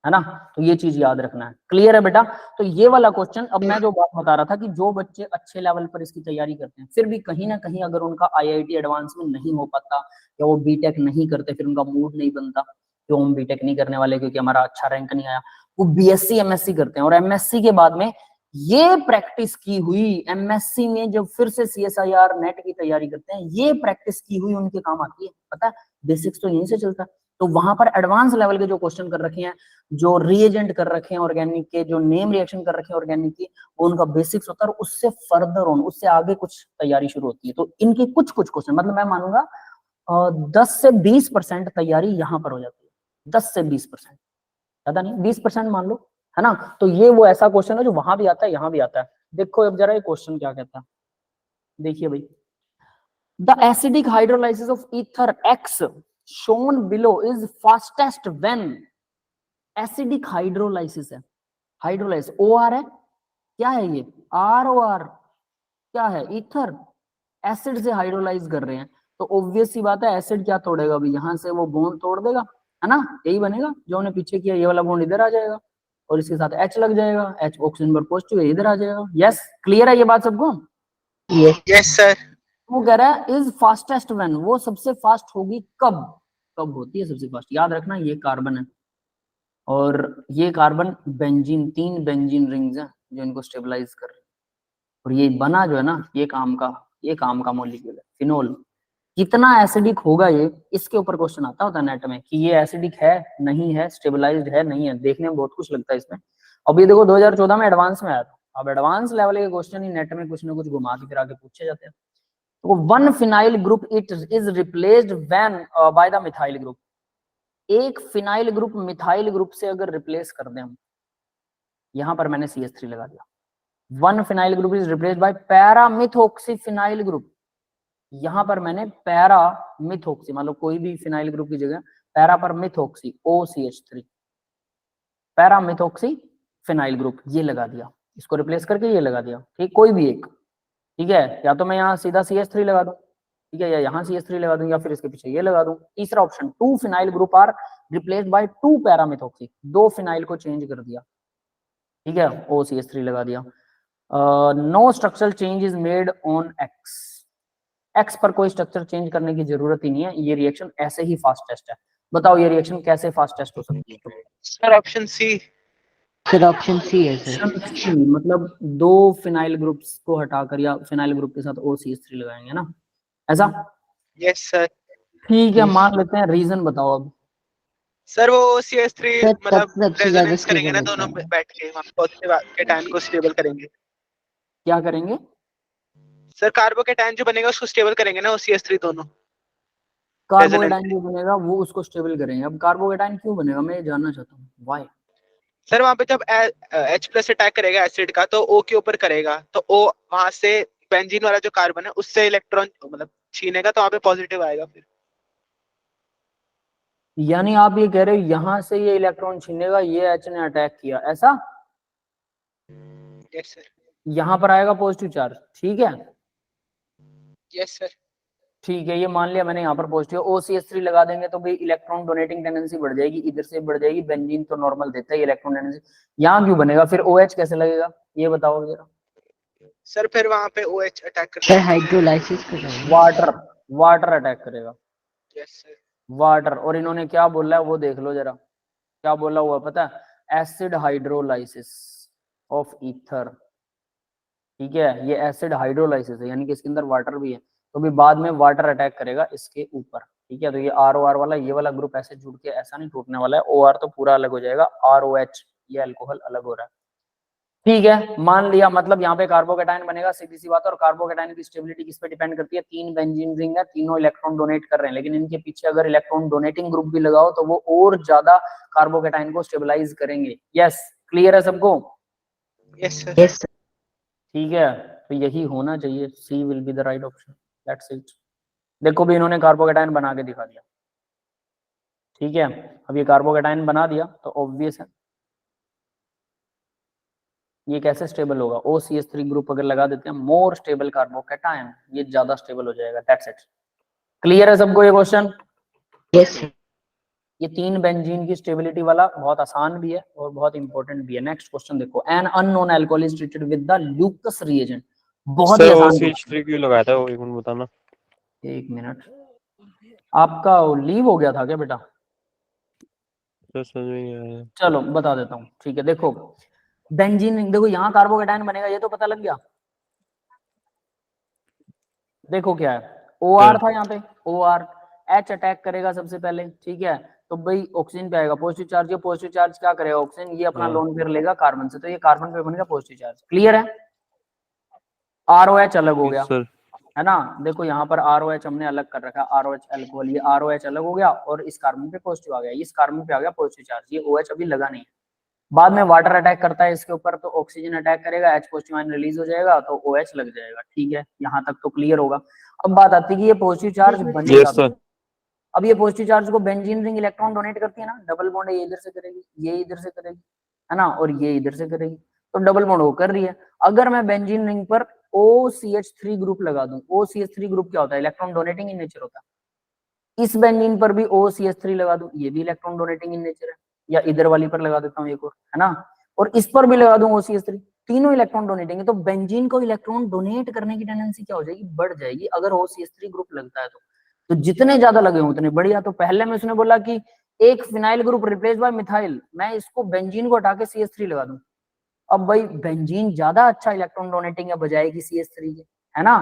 है ना। तो ये चीज याद रखना है। क्लियर है बेटा? तो ये वाला क्वेश्चन, अब मैं जो बात बता रहा था कि जो बच्चे अच्छे लेवल पर इसकी तैयारी करते हैं, फिर भी कहीं ना कहीं अगर उनका IIT एडवांस में नहीं हो पाता, या वो बीटेक नहीं करते, फिर उनका मूड नहीं बनता कि हम बीटेक नहीं करने वाले क्योंकि हमारा अच्छा रैंक नहीं आया, वो BSc MSc करते हैं, और MSc के बाद में ये प्रैक्टिस की हुई, MSc में जब फिर से CSIR नेट की तैयारी करते हैं, ये प्रैक्टिस की हुई उनके काम आती है। पता है, बेसिक्स तो यहीं से चलता है। तो वहां पर एडवांस लेवल के जो क्वेश्चन कर रखे हैं, जो रीएजेंट कर रखे हैं ऑर्गेनिक के, जो नेम रिएक्शन कर रखे हैं ऑर्गेनिक की, वो उनका बेसिक्स होता है, और उससे फर्दर ऑन, उससे आगे कुछ तैयारी शुरू होती है। तो इनके कुछ क्वेश्चन, मतलब मैं मानूंगा 10 से 20% तैयारी यहाँ पर हो जाती है, 10 से 20%, ज्यादा नहीं, 20% मान लो, है ना। तो ये वो ऐसा क्वेश्चन है जो वहां भी आता है, यहाँ भी आता है। देखो अब जरा ये क्वेश्चन क्या कहता है, देखिए भाई, the acidic hydrolysis of ether X shown below is fastest when acidic hydrolysis है, हाइड्रोलाइसिस OR है, क्या है ये ROR, क्या है ईथर, एसिड से हाइड्रोलाइज कर रहे हैं, तो ऑब्वियस सी बात है एसिड क्या तोड़ेगा अभी, यहां से वो बॉन्ड तोड़ देगा, है ना, यही बनेगा जो हमने पीछे किया, ये वाला बॉन्ड इधर आ जाएगा और इसके साथ H लग जाएगा, H ऑक्सीजन पर पॉजिटिव है, इधर आ जाएगा। यस, क्लियर है ये बात सबको? Yes sir. वो कह रहा है इज फास्टेस्ट व्हेन, वो सबसे फास्ट होगी कब, कब होती है सबसे फास्ट, याद रखना ये कार्बन है और ये कार्बन बेंजीन, 3 बेंजीन रिंग्स हैं जो इनको स्टेबलाइज कर रहे हैं, और ये बना जो है ना ये काम का मॉलिक्यूल है फिनोल। कितना एसिडिक होगा ये, इसके ऊपर क्वेश्चन आता होता है नेट में कि ये एसिडिक है नहीं है, स्टेबलाइज्ड है नहीं है, देखने में बहुत कुछ लगता है इसमें। अब ये देखो 2014 में एडवांस में आया था, अब एडवांस लेवल के क्वेश्चन ही नेट में कुछ ना कुछ घुमा के फिर आगे पूछे जाते हैं। तो one phenyl group it is replaced when by the methyl group, एक फिनाइल ग्रुप मिथाइल ग्रुप से अगर रिप्लेस कर दें हम, यहां पर मैंने CH3 लगा दिया, one phenyl group is replaced by paramethoxy phenyl group, यहां पर मैंने पैरामिथॉक्सी, मतलब कोई भी फिनाइल ग्रुप की जगह पैरा पर मिथॉक्सी OCH3, पैरामिथॉक्सी फिनाइल ग्रुप ये लगा दिया, इसको रिप्लेस करके ये लगा दिया, ठीक, कोई भी एक, ठीक है, या तो मैं यहाँ सीधा CH3 लगा दूं, ठीक है, या यहाँ CH3 लगा दूं, या फिर इसके पीछे ये लगा दूं। तीसरा option, 2 phenyl group are replaced by 2 paramethoxy, 2 phenyl को चेंज कर दिया, ठीक है, OCH3 लगा दिया। No structural change is made on X पर कोई स्ट्रक्चर चेंज करने की जरूरत ही नहीं है, ये रिएक्शन ऐसे ही फास्टेस्ट है। बताओ ये रिएक्शन कैसे फास्टेस्ट हो सकती है? Sir option C. Sir option C है सर। C, मतलब 2 फिनाइल ग्रुप्स को हटाकर या फिनाइल ग्रुप के साथ OCH3 लगाएंगे ना, ऐसा? Yes sir. ठीक है, मान लेते हैं, रीजन बताओ अब। सर वो CH3 सर, मतलब सबसे ज्यादा रेजोनेंस करेंगे ना stable दोनों होता है। बैठ के, वहां पॉजिटिव कैटायन को स्टेबल करेंगे। क्या करेंगे? सर कार्बोकैटायन जो बनेगा उसको स्टेबल करेंगे ना वो CH3 दोनों। कार्बोकेटाइन जो बनेगा वो उसको स्टेबल करेंगे। अब कार्बोकेटाइन क्यों बनेगा मैं ये जानना चाहता हूँ, व्हाई? सर वहां पे जब H+ अटैक करेगा एसिड का तो O के ऊपर करेगा, तो O वहां से बेंजीन वाला जो कार्बन है उससे इलेक्ट्रॉन मतलब छीनेगा, तो वहां पे पॉजिटिव आएगा फिर। यानी आप ये कह रहे हो यहां से ये इलेक्ट्रॉन छीनेगा, ये H ने अटैक किया, ऐसा? Yes sir. यहां पर आएगा पॉजिटिव चार्ज, ठीक है, यस सर। ठीक है, ये मान लिया मैंने यहाँ पर पॉजिटिव, OCH3 लगा देंगे तो भाई इलेक्ट्रॉन डोनेटिंग टेंडेंसी बढ़ जाएगी, इधर से बढ़ जाएगी, बेंजीन तो नॉर्मल देता है इलेक्ट्रॉन टेंडेंसी, यहाँ क्यों बनेगा फिर OH कैसे लगेगा ये बताओ जरा। सर फिर वहां पे OH अटैक सर करेगा। हाइड्रोलाइसिस करेंगे। वाटर अटैक करेगा, यस सर। वाटर, और इन्होंने क्या बोला है वो देख लो जरा, क्या बोला हुआ पता है? एसिड हाइड्रोलाइसिस ऑफ ईथर, ठीक है, ये एसिड हाइड्रोलाइसिस है, यानी कि इसके अंदर वाटर भी है, तो भी बाद में वाटर अटैक करेगा इसके ऊपर, ठीक है, तो ये ROR वाला, ये वाला ग्रुप ऐसे जुड़ के ऐसा नहीं टूटने वाला है, OR तो पूरा अलग हो जाएगा, ROH ये अल्कोहल अलग हो रहा है, ठीक है, मान लिया, मतलब यहाँ पे कार्बोकेटाइन बनेगा, सीधी सी बात है, और कार्बोकेटाइन की स्टेबिलिटी किस पे डिपेंड करती है? 3 बेंजीन रिंग है, तीनों इलेक्ट्रॉन डोनेट कर रहे हैं, लेकिन इनके पीछे अगर इलेक्ट्रॉन डोनेटिंग ग्रुप भी लगाओ तो वो और ज्यादा कार्बोकेटाइन को स्टेबलाइज करेंगे। यस, क्लियर है सबको? Yes sir. Yes sir. ठीक है, तो यही होना चाहिए, C will be the right option, that's it. देखो भी इन्होंने कार्बोकेटाइन बना के दिखा दिया, ठीक है, अब ये कार्बोकेटाइन बना दिया तो ऑब्वियस है ये कैसे स्टेबल होगा, OCH3 ग्रुप अगर लगा देते हैं, मोर स्टेबल कार्बोकेटाइन, ये ज्यादा स्टेबल हो जाएगा, दैट्स इट। क्लियर है सबको ये क्वेश्चन? Yes sir. ये 3 बेंजीन की स्टेबिलिटी वाला बहुत आसान भी है और बहुत इंपॉर्टेंट भी है। नेक्स्ट क्वेश्चन देखो, an unknown alcohol is treated with the Lucas reagent, बहुत ही सर आसान। OCH3 क्यों लगाया था वो एक मिनट बताना। एक मिनट, आपका लीव हो गया था क्या बेटा? सर समझ में नहीं आया। चलो बता देता हूँ, ठीक है, देखो बेंजीन, देखो यहाँ कार्बोकेटाइन बनेगा, ये तो पता लग गया। देखो क्या है, OR था यहाँ पे, OR, H अटैक करेगा सबसे पहले, ठीक है, तो भाई ऑक्सीजन पे आएगा पॉजिटिव चार्ज, ये पॉजिटिव चार्ज क्या करेगा ऑक्सीजन, ये अपना लोन पेयर लेगा कार्बन से, तो ये कार्बन पे बनेगा पॉजिटिव चार्ज। क्लियर है? ROH अलग हो गया, सर है ना, देखो यहाँ पर ROH हमने अलग कर रखा है, ROH अल्कोहल, ये ROH अलग हो गया और इस कार्बन पे पॉजिटिव आ गया, इस कार्बन पे आ गया पॉजिटिव चार्ज, ये OH अभी लगा नहीं है। बाद में वाटर अटैक करता है इसके ऊपर तो ऑक्सीजन अटैक करेगा, H पॉजिटिव आयन रिलीज हो जाएगा तो OH लग जाएगा, ठीक है, यहाँ तक तो क्लियर होगा। अब बात आती है कि ये पॉजिटिव चार्ज बनेगा यस सर। अब ये पॉजिटिव चार्ज को बेंजीन रिंग इलेक्ट्रॉन डोनेट करती है ना, डबल बॉन्ड ये इधर से करेगी, ये इधर से करेगी, है ना, और ये इधर से करेगी, तो डबल बॉन्ड वो कर रही है। अगर मैं बेंजीन रिंग पर OCH3 ग्रुप लगा दूं, OCH3 ग्रुप क्या होता है, इलेक्ट्रॉन डोनेटिंग इन नेचर होता है। इस बेंजीन पर भी OCH3 लगा दूं, ये भी इलेक्ट्रॉन डोनेटिंग इन नेचर है, या इधर वाली पर लगा देता हूँ एक और, है ना, और इस पर भी लगा दूं OCH3, तीनों इलेक्ट्रॉन डोनेटिंग है, तो बेंजीन को इलेक्ट्रॉन डोनेट करने की टेंडेंसी क्या हो जाएगी, बढ़ जाएगी अगर OCH3 ग्रुप लगता है तो जितने ज्यादा लगे हों उतने बढ़िया। तो पहले में उसने बोला कि एक phenyl group replace bye methyl, मैं इसको बेंजीन को हटा के CH3 लगा दूं, अब भाई बेंजीन ज्यादा अच्छा इलेक्ट्रॉन डोनेटिंग है बजाय की CH3 के, है ना,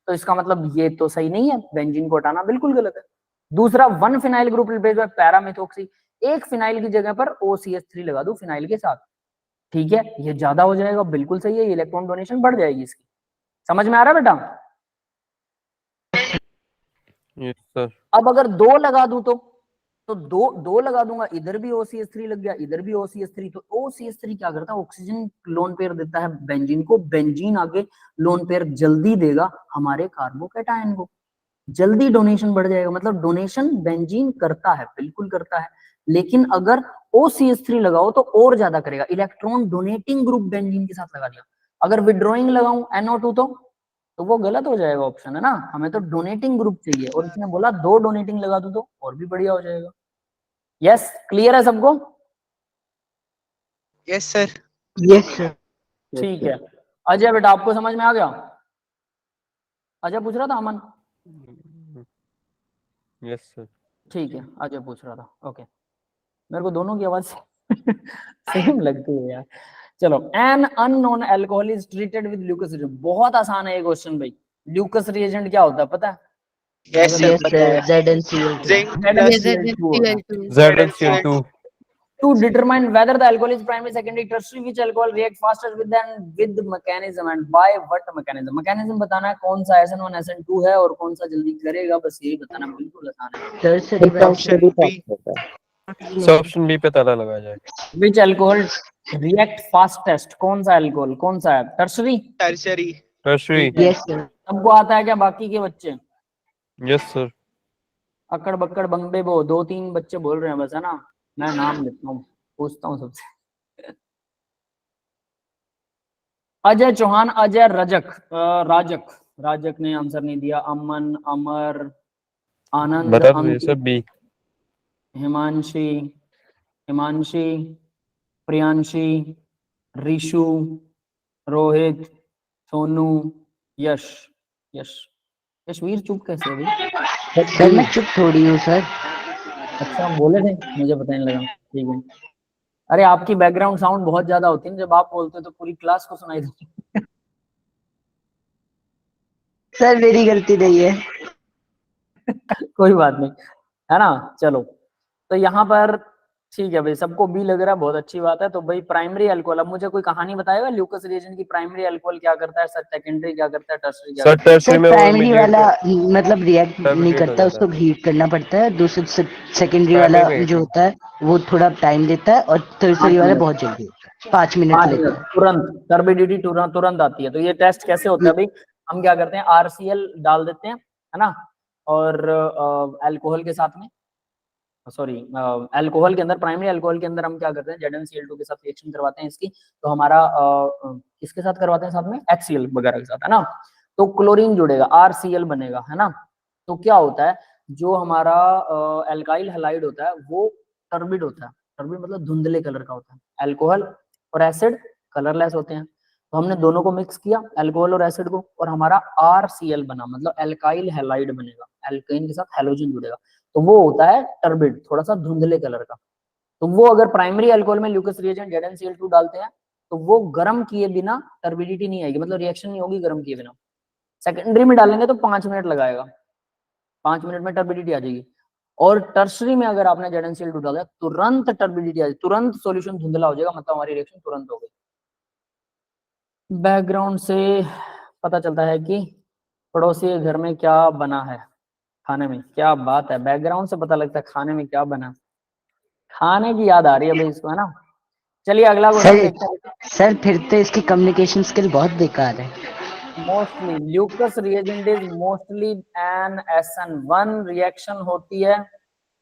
तो इसका मतलब ये तो सही नहीं है, बेंजीन को हटाना बिल्कुल गलत है। दूसरा, one phenyl group replace by paramethoxy, एक फिनाइल की जगह पर OCH3 लगा दूं फिनाइल के साथ, ठीक है, ये ज्यादा हो जाएगा, बिल्कुल सही है, इलेक्ट्रॉन डोनेशन बढ़ जाएगी इसकी। समझ में आ रहा है बेटा? Yes sir. अब अगर दो लगा दूं तो दो लगा दूंगा, इधर भी OCH3 लग गया, इधर भी OCH3, तो OCH3 क्या करता है, ऑक्सीजन लोन पेयर देता है बेंजीन को, बेंजीन आगे लोन पेयर जल्दी देगा हमारे कार्बोकैटायन को, जल्दी डोनेशन बढ़ जाएगा, मतलब डोनेशन बेंजीन करता है, बिल्कुल करता है, लेकिन अगर OCH3 लगाओ तो और ज्यादा करेगा, इलेक्ट्रॉन डोनेटिंग ग्रुप बेंजीन के साथ लगा दिया। अगर विड्रॉइंग लगाऊं NO2 तो वो गलत हो जाएगा ऑप्शन, है ना, हमें तो डोनेटिंग ग्रुप चाहिए, और इसने बोला दो डोनेटिंग लगा दूं तो और भी बढ़िया हो जाएगा। यस, क्लियर है सबको? Yes sir. Yes sir. ठीक है, अजय बेटा आपको समझ में आ गया? अजय पूछ रहा था, अमन? Yes sir. ठीक है, अजय पूछ रहा था, ओके, मेरे को दोनों की आवाज सेम लगती है यार। चलो, an unknown alcohol is treated with Lucas reagent, बहुत आसान है ये क्वेश्चन भाई। ल्यूकस रिएजेंट क्या होता है पता है? यस सर, यस पता है। Sir, ZnCl2। Zinc ZnCl2 to determine whether the alcohol is primary, secondary, tertiary, which alcohol react faster with mechanism and by what mechanism। mechanism बताना है, कौन सा SN1 SN2 है और कौन सा जल्दी करेगा, बस यही बताना, बिल्कुल आसान है। Tertiary option B. Option B पे ताला लगा जाए। which alcohol react fastest, कौन सा अल्कोहल, कौन सा है, tertiary? Tertiary. Tertiary. Yes sir. सबको आता है क्या बाकी के बच्चे? Yes sir. अकड़ बक्कड़ बंगबे बो, 2-3 बच्चे बोल रहे हैं बस, है ना, मैं नाम लेता हूँ, पूछता हूँ सबसे। अजय चौहान, अजय रजक, राजक, राजक ने आंसर नहीं दिया, अमन, अमर, आनंद, बता दो सर, बी। हिमांशी, हिमांशी, प्रियांशी, रिशु, रोहित, सोनू, यश, यश, यशवीर चुप कैसे है भाई? सर मैं चुप थोड़ी हूँ सर। अच्छा, बोले थे, मुझे पता नहीं लगा, ठीक है। अरे आपकी बैकग्राउंड साउंड बहुत ज्यादा होती है, जब आप बोलते हो तो पूरी क्लास को सुनाई देती है। सर मेरी गलती नहीं है। कोई बात नहीं, है ना। चलो, तो यहाँ पर ठीक है भाई, सबको बी लग रहा है, बहुत अच्छी बात है। तो भाई प्राइमरी अल्कोहल, अब मुझे कोई कहानी बताएगा ल्यूकस रिएजेंट की, प्राइमरी अल्कोहल क्या करता है, सेकेंडरी क्या करता है, टर्सरी क्या सर करता है? टर्शरी सर में वो प्राइमरी immediate वाला मतलब रिएक्ट नहीं fabricate हो करता, जाता उसको है। हीट करना पड़ता है। दूसरा सेकेंडरी वाला Fabricate। जो होता है वो थोड़ा टाइम लेता है, और टर्सरी 5 वाला मिनट, बहुत जल्दी होता है, 5 मिनट 5 लेता मिनट है। तुरंत, टर्बिडिटी तुरंत तुरंत आती है। तो ये टेस्ट कैसे होता है भाई, हम क्या करते हैं, RCl डाल देते हैं, है ना, और अल्कोहल के साथ में, सॉरी अल्कोहल के अंदर, प्राइमरी अल्कोहल के अंदर हम क्या करते हैं, ZnCl2 के साथ रिएक्शन करवाते हैं इसकी, तो हमारा किसके साथ करवाते हैं साथ में, HCl वगैरह के साथ, है ना, तो क्लोरीन जुड़ेगा, RCl बनेगा, है ना। तो क्या होता है, जो हमारा एल्काइल हैलाइड होता है वो टर्बिड होता है, टर्बिड मतलब धुंधले कलर का होता है, अल्कोहल और एसिड कलरलेस होते हैं। तो हमने दोनों को मिक्स किया, अल्कोहल और एसिड को, और हमारा RCl बना, मतलब एल्काइल हैलाइड बनेगा, एल्केन के साथ हैलोजन जुड़ेगा, तो वो होता है टर्बिड, थोड़ा सा धुंधले कलर का। तो वो अगर प्राइमरी अल्कोहल में ल्यूकस रिएजेंट ZnCl2 डालते हैं तो वो गर्म किए बिना टर्बिडिटी नहीं आएगी, मतलब रिएक्शन नहीं होगी गर्म किए बिना। सेकेंडरी में डालेंगे तो 5 मिनट लगाएगा, 5 मिनट में टर्बिडिटी आ जाएगी। और टर्सरी में अगर आपने ZnCl2 डाला तुरंत टर्बिडिटी आ जाएगी, तुरंत सॉल्यूशन धुंधला हो जाएगा, मतलब हमारी रिएक्शन तुरंत हो गई। बैकग्राउंड से पता चलता है कि पड़ोसी के घर में क्या बना है, खाने में, क्या बात है, बैकग्राउंड से पता लगता है खाने में क्या बना, खाने की याद आ रही है भाई इसको, है ना। चलिए अगला क्वेश्चन देखते हैं। सर फिर तो इसकी कम्युनिकेशन स्किल बहुत बेकार है। Mostly Lucas reagent is mostly an SN1 reaction होती है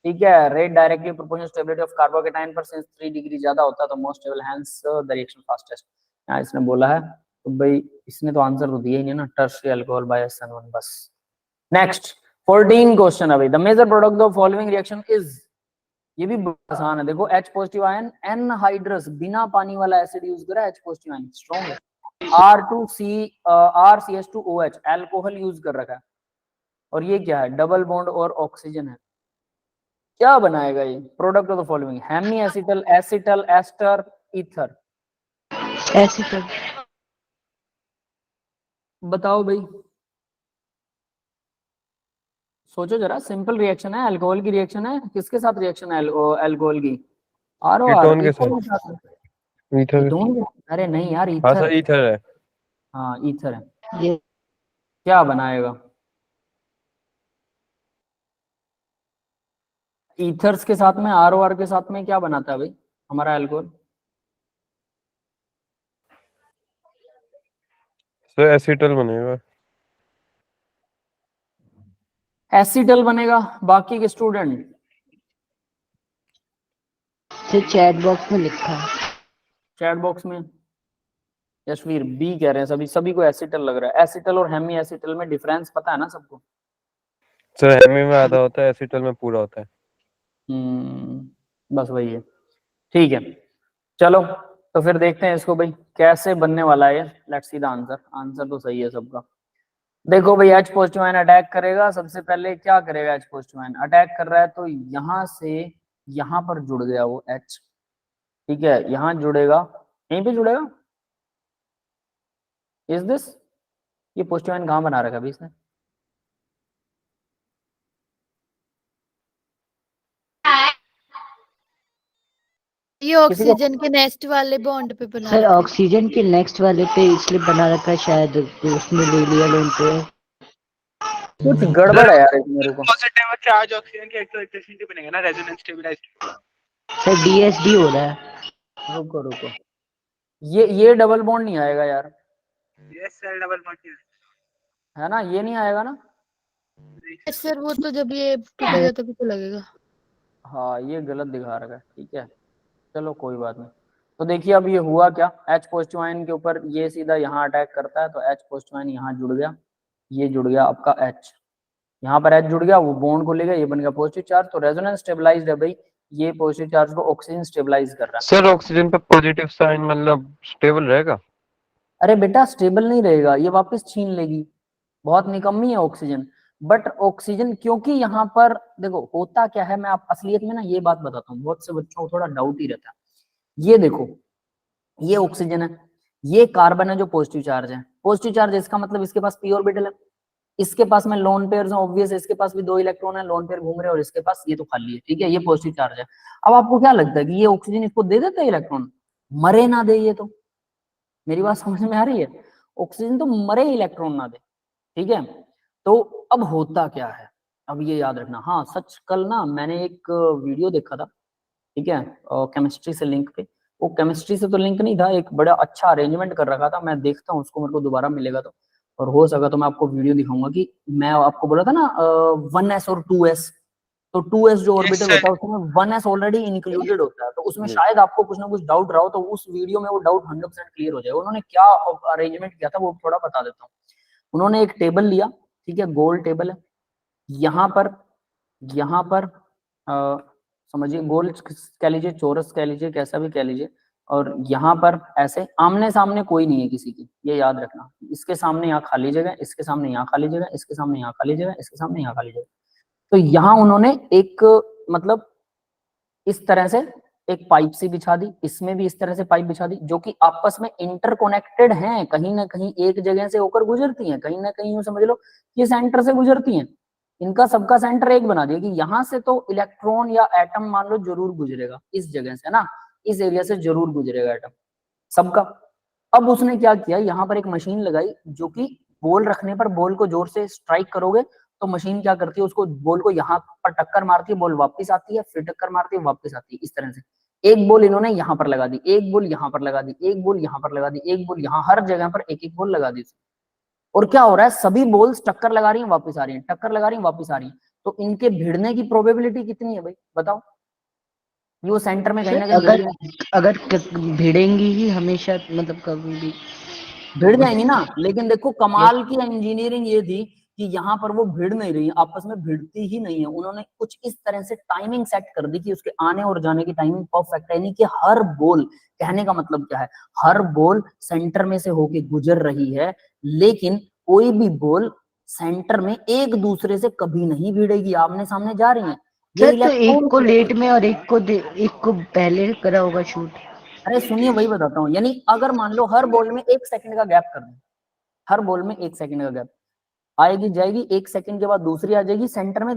ठीक है, rate directly proportional stability of carbocation पर, सिंस 3 डिग्री ज्यादा होता है तो most stable, hence the reaction fastest. यहाँ इसने बोला है तो भाई इसने तो आंसर तो दिया ही नहीं ना, टर्शियरी अल्कोहल बाय SN1 बस। नेक्स्ट 14 क्वेश्चन अभी, the major product of following reaction is, ये भी आसान है, देखो H पॉजिटिव आयन एनहाइड्रस, बिना पानी वाला एसिड यूज करा, H पॉजिटिव आयन स्ट्रॉन्ग है, RCH2OH अल्कोहल यूज कर रखा है, और ये क्या है, डबल बॉन्ड और ऑक्सीजन है। क्या बनाएगा ये product of the following, hemiacetal, acetal, ester, ether, acetal. बताओ भाई, सोचो जरा, सिंपल रिएक्शन है, अल्कोहल की रिएक्शन है, किसके साथ रिएक्शन है अल्कोहल की, कीटोन के साथ। ईथर। कीटोन, अरे नहीं यार, हाँ ईथर, सर ईथर है। हाँ ईथर है। ये क्या बनाएगा, ईथर्स के साथ में ROR के साथ में क्या बनाता है भाई हमारा अल्कोहल, सर एसिटल बनेगा। एसिटल बनेगा। बाकी के स्टूडेंट, से चैट बॉक्स में लिखा है। चैट बॉक्स में यशवीर बी कह रहे हैं, सभी को एसिटल लग रहा है। एसिटल और हेमी एसिटल में डिफरेंस पता है ना सबको? सर हेमी में आधा होता है, एसिटल में पूरा होता है। बस वही है, ठीक है। चलो तो फिर देखते हैं इसको भाई कैसे बनने वाला है। Let's see the answer, answer तो सही है सबका। देखो भाई H पॉजिटिव आयन अटैक करेगा, सबसे पहले क्या करेगा, H पॉजिटिव आयन अटैक कर रहा है तो यहां से यहां पर जुड़ गया वो H, ठीक है, यहां जुड़ेगा, यहीं पे जुड़ेगा। इज दिस, ये पॉजिटिव आयन कहां बना रखा है अभी इसने, ये ऑक्सीजन के नेक्स्ट वाले बॉन्ड पे बना सर रखा है। ऑक्सीजन के नेक्स्ट वाले पे इसलिए बना रखा है, शायद उसने ले लिया लोन पे। कुछ गड़बड़ है यार मेरे को। पॉजिटिव चार्ज ऑक्सीजन के इलेक्ट्रोस्टैटिक बनेगा ना, रेजोनेंस स्टेबलाइज्ड। सर DSD हो रहा है। रुको रुको, ये डबल बॉन्ड नहीं आएगा यार, यस सर, डबल बॉन्ड है ना, ये नहीं आएगा ना। सर वो तो जब ये टूटेगा तभी तो लगेगा। हाँ ये गलत दिखा रखा है, ठीक है, चलो कोई बात नहीं। तो देखिए अब ये हुआ क्या, H पॉजिटिव आयन के ऊपर ये सीधा यहाँ अटैक करता है तो H पॉजिटिव आयन यहाँ जुड़ गया, ये जुड़ गया आपका H, यहाँ पर H जुड़ गया, वो बॉन्ड को ले गया, ये बन गया पॉजिटिव चार्ज, तो रेजोनेंस स्टेबलाइज्ड है भाई, ये पॉजिटिव चार्ज को ऑक्सीजन स्टेबलाइज कर रहा है। सर ऑक्सीजन पे पॉजिटिव साइन मतलब स्टेबल रहेगा? अरे बेटा स्टेबल नहीं रहेगा, ये वापस छीन लेगी, बहुत निकम्मी है ऑक्सीजन। बट ऑक्सीजन, क्योंकि यहाँ पर देखो होता क्या है, मैं आप असलियत में ना ये बात बताता हूँ, बहुत से बच्चों को थोड़ा डाउट ही रहता है। ये देखो, ये ऑक्सीजन है, ये कार्बन है जो पॉजिटिव चार्ज है, पॉजिटिव चार्ज इसका मतलब इसके पास p ऑर्बिटल है, इसके पास में लोन पेयर्स हैं ऑब्वियस, इसके पास भी 2 इलेक्ट्रॉन है, लोन पेयर घूम रहे हैं, और इसके पास ये तो खाली है, ठीक है, ये पॉजिटिव चार्ज है। अब आपको क्या लगता है कि ये ऑक्सीजन इसको दे देता है इलेक्ट्रॉन, मरे ना दे, ये तो मेरी बात समझ में आ रही है, ऑक्सीजन तो मरे इलेक्ट्रॉन ना दे, ठीक है। तो अब होता क्या है, अब ये याद रखना। हाँ सच, कल ना मैंने एक वीडियो देखा था, ठीक है, केमिस्ट्री से लिंक पे, वो केमिस्ट्री से तो लिंक नहीं था, एक बड़ा अच्छा अरेंजमेंट कर रखा था, मैं देखता हूँ उसको, मेरे को दोबारा मिलेगा तो, और हो सका तो मैं आपको वीडियो दिखाऊंगा कि मैं आपको बोला था ना 1s और 2s, तो 2s जो ऑर्बिटल होता है उसमें 1s ऑलरेडी इंक्लूडेड होता है, तो उसमें शायद आपको कुछ ना कुछ डाउट रहा हो, तो उस वीडियो में वो डाउट 100% क्लियर हो जाएगा। उन्होंने क्या अरेंजमेंट किया था वो थोड़ा बता देता हूँ। उन्होंने एक टेबल लिया, ठीक है, गोल टेबल है, यहाँ पर समझिए गोल कह लीजिए, चौरस कह लीजिए, कैसा भी कह लीजिए, और यहाँ पर ऐसे आमने सामने कोई नहीं है किसी की, ये याद रखना, इसके सामने यहाँ खाली जगह, इसके सामने यहाँ खाली जगह, इसके सामने यहाँ खाली जगह, इसके सामने यहाँ खाली जगह। तो यहाँ उन्होंने एक मतलब इस तरह से एक पाइप सी बिछा दी, इसमें भी इस तरह से पाइप बिछा दी, जो कि आपस में इंटरकनेक्टेड हैं, कहीं ना कहीं एक जगह से होकर गुजरती हैं, कहीं ना कहीं यूं समझ लो ये सेंटर से गुजरती हैं, इनका सबका सेंटर एक बना दिया कि यहाँ से तो इलेक्ट्रॉन या एटम मान लो जरूर गुजरेगा, इस जगह से ना, इस एरिया से जरूर गुजरेगा एटम सबका। अब उसने क्या किया, यहाँ पर एक मशीन लगाई, जो कि बॉल रखने पर बॉल को जोर से स्ट्राइक करोगे तो मशीन क्या करती है, उसको बॉल को यहाँ पर टक्कर मारती है, बॉल वापस आती है, फिर टक्कर मारती है, वापस आती है, इस तरह से। एक बॉल इन्होंने यहाँ पर लगा दी, एक बॉल यहाँ पर लगा दी, एक बॉल यहाँ पर लगा दी, एक बॉल यहाँ, हर जगह पर एक एक बॉल लगा दी। और क्या हो रहा है, सभी बॉल्स टक्कर लगा रही हैं वापस आ रही हैं, टक्कर लगा रही हैं वापस आ रही हैं। तो इनके भिड़ने की प्रोबेबिलिटी कितनी है भाई बताओ? ये वो सेंटर में कहीं ना कहीं अगर भिड़ अगर भिड़ेंगी ही हमेशा, मतलब कभी भी, तो जाएंगी ना। लेकिन देखो ये कमाल की इंजीनियरिंग ये थी कि यहाँ पर वो भिड़ नहीं रही, आपस में भिड़ती ही नहीं है। उन्होंने कुछ इस तरह से टाइमिंग सेट कर दी कि उसके आने और जाने की टाइमिंग परफेक्ट है, यानी कि हर बॉल, कहने का मतलब क्या है, हर बॉल सेंटर में से होके गुजर रही है, लेकिन कोई भी बॉल सेंटर में एक दूसरे से कभी नहीं भिड़ेगी, आमने सामने जा रही है। ये सर, तो एक इलेक्ट्रॉन, को लेट में और एक को पहले करा होगा शूट। अरे सुनिए वही बताता हूँ, यानी अगर मान लो हर बॉल में 1 सेकंड का गैप कर दें, हर बॉल में 1 सेकंड का गैप, आएगी जाएगी, 1 सेकंड के बाद दूसरी आ जाएगी सेंटर में,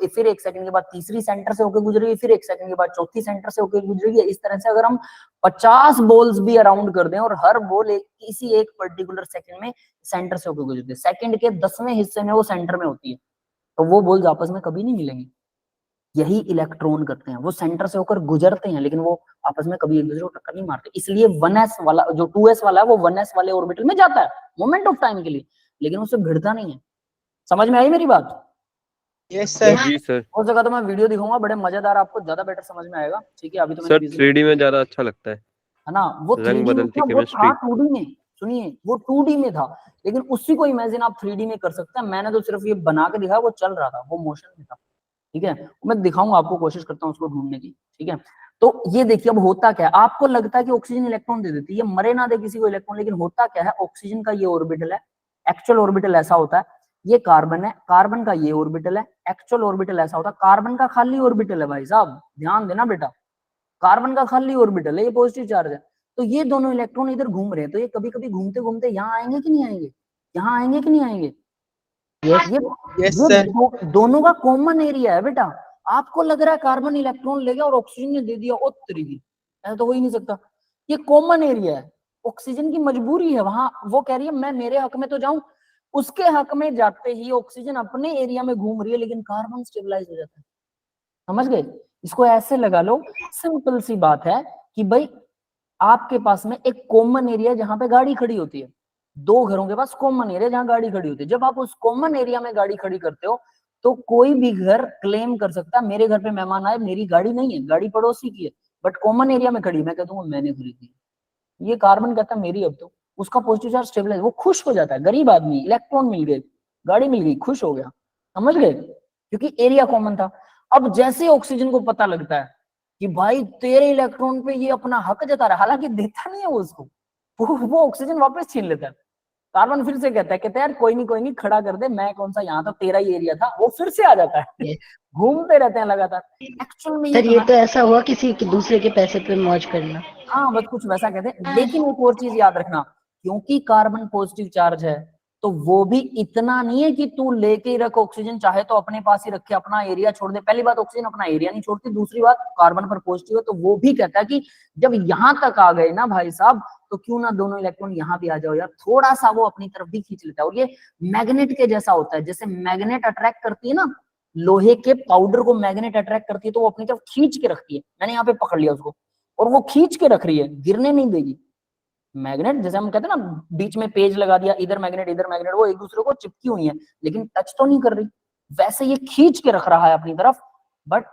फिर 1 सेकंड के बाद तीसरी सेंटर से होकर गुजरेगी, फिर 1 सेकंड के बाद चौथी सेंटर से होकर गुजरेगी। इस तरह से अगर हम 50 बॉल्स भी अराउंड कर दें और हर बॉल किसी एक पर्टिकुलर सेकंड में सेंटर से होकर गुजरती है, सेकंड के 10वें हिस्से में वो सेंटर में होती है, तो वो बॉल्स आपस में कभी नहीं मिलेंगी। यही इलेक्ट्रॉन करते हैं, वो सेंटर से होकर गुजरते हैं लेकिन वो आपस में कभी एक दूसरे को टक्कर नहीं मारते। इसलिए 1s वाला जो 2s वाला है वो 1s वाले ऑर्बिटल में जाता है मोमेंट ऑफ टाइम के लिए, लेकिन उससे भिड़ता नहीं है। समझ में आई मेरी बात? Yes sir. जी सर। हो सका तो मैं वीडियो दिखाऊंगा, बड़े मजेदार, आपको ज्यादा बेटर समझ में आएगा। ठीक है, अभी तो मैंने सर visual 3D में ज्यादा अच्छा लगता है ना, वो रंग 3D में बदलती था, वो था केमिस्ट्री। 2D में। सुनिए वो 2D में था, लेकिन उसी को इमेजिन आप 3D में कर सकते हैं। मैंने तो सिर्फ ये बना के दिखाया, वो चल रहा था, वो मोशन में था। ठीक है, मैं दिखाऊंगा आपको, कोशिश करता हूँ उसको ढूंढने की। ठीक है, तो ये देखिए अब होता क्या है, आपको लगता है कि ऑक्सीजन इलेक्ट्रॉन दे देती है, ये मरे ना दे किसी को इलेक्ट्रॉन, लेकिन होता क्या है, ऑक्सीजन का ये ऑर्बिटल है, एक्चुअल ऑर्बिटल ऐसा होता है, ये कार्बन है, कार्बन का ये ऑर्बिटल है, एक्चुअल ऑर्बिटल ऐसा होता है, कार्बन का खाली ऑर्बिटल है भाई साहब, ध्यान देना बेटा, कार्बन का खाली ऑर्बिटल है, ये पॉजिटिव चार्ज है। तो ये दोनों इलेक्ट्रॉन इधर घूम रहे हैं, तो ये कभी कभी घूमते घूमते यहाँ आएंगे कि नहीं आएंगे, यहाँ आएंगे कि नहीं आएंगे? यस ये यस ये सर। दोनों का कॉमन एरिया है बेटा। आपको लग रहा है कार्बन इलेक्ट्रॉन ले गया और ऑक्सीजन ने दे दिया, ओ तेरी, ऐसा तो हो ही नहीं सकता। ये कॉमन एरिया है, ऑक्सीजन की मजबूरी है वहां, वो कह रही है मैं मेरे हक में तो जाऊं, उसके हक में जाते ही ऑक्सीजन अपने एरिया में घूम रही है, लेकिन कार्बन स्टेबलाइज हो जाता है। समझ गए? इसको ऐसे लगा लो, सिंपल सी बात है कि भाई आपके पास में एक कॉमन एरिया जहां पे गाड़ी खड़ी होती है, दो घरों के पास कॉमन एरिया जहां गाड़ी खड़ी होती है, जब आप उस कॉमन एरिया में गाड़ी खड़ी करते हो तो कोई भी घर क्लेम कर सकता है मेरे घर पे मेहमान आए, मेरी गाड़ी नहीं है, गाड़ी पड़ोसी की है, बट कॉमन एरिया में खड़ी, मैं कहता हूँ मैंने खरीदी। ये कार्बन कहता है मेरी, अब तो उसका पॉजिटिव चार्ज स्टेबलाइज, वो खुश हो जाता है, गरीब आदमी, इलेक्ट्रॉन मिल गए, गाड़ी मिल गई, खुश हो गया। समझ गए? क्योंकि एरिया कॉमन था। अब जैसे ऑक्सीजन को पता लगता है कि भाई तेरे इलेक्ट्रॉन पे ये अपना हक जता रहा है, हालांकि देता नहीं है वो उसको, वो ऑक्सीजन वापस छीन लेता है। कार्बन फिर से कहता है यार कोई नहीं खड़ा कर दे, मैं कौन सा, यहाँ तो तेरा ही एरिया था, वो फिर से आ जाता है। घूमते रहते हैं लगातार। एक्चुअल में ये सर, ये तो ऐसा हुआ किसी के दूसरे के पैसे पे मौज करना। हाँ बस कुछ वैसा कहते हैं, लेकिन एक और चीज याद रखना, क्योंकि कार्बन पॉजिटिव चार्ज है तो वो भी इतना नहीं है कि तू लेके ही रख ऑक्सीजन, चाहे तो अपने पास ही रखे, अपना एरिया छोड़ दे। पहली बात, ऑक्सीजन अपना एरिया नहीं छोड़ती, दूसरी बात कार्बन पर पॉजिटिव है तो वो भी कहता है कि जब यहां तक आ गए ना भाई साहब, तो क्यों ना दोनों इलेक्ट्रॉन यहाँ भी आ जाओ यार, थोड़ा सा वो अपनी तरफ भी खींच लेता है। और ये मैग्नेट के जैसा होता है, जैसे मैग्नेट अट्रैक्ट करती है ना, लोहे के पाउडर को मैग्नेट अट्रैक्ट करती है तो वो अपनी तरफ खींच के रखती है, मैंने यहाँ पे पकड़ लिया उसको, और वो खींच के रख रही है, गिरने नहीं देगी। मैग्नेट जैसे हम कहते हैं ना, बीच में पेज लगा दिया, इधर मैग्नेट इधर मैग्नेट, वो एक दूसरे को चिपकी हुई है लेकिन टच तो नहीं कर रही, वैसे ये खींच के रख रहा है अपनी तरफ, बट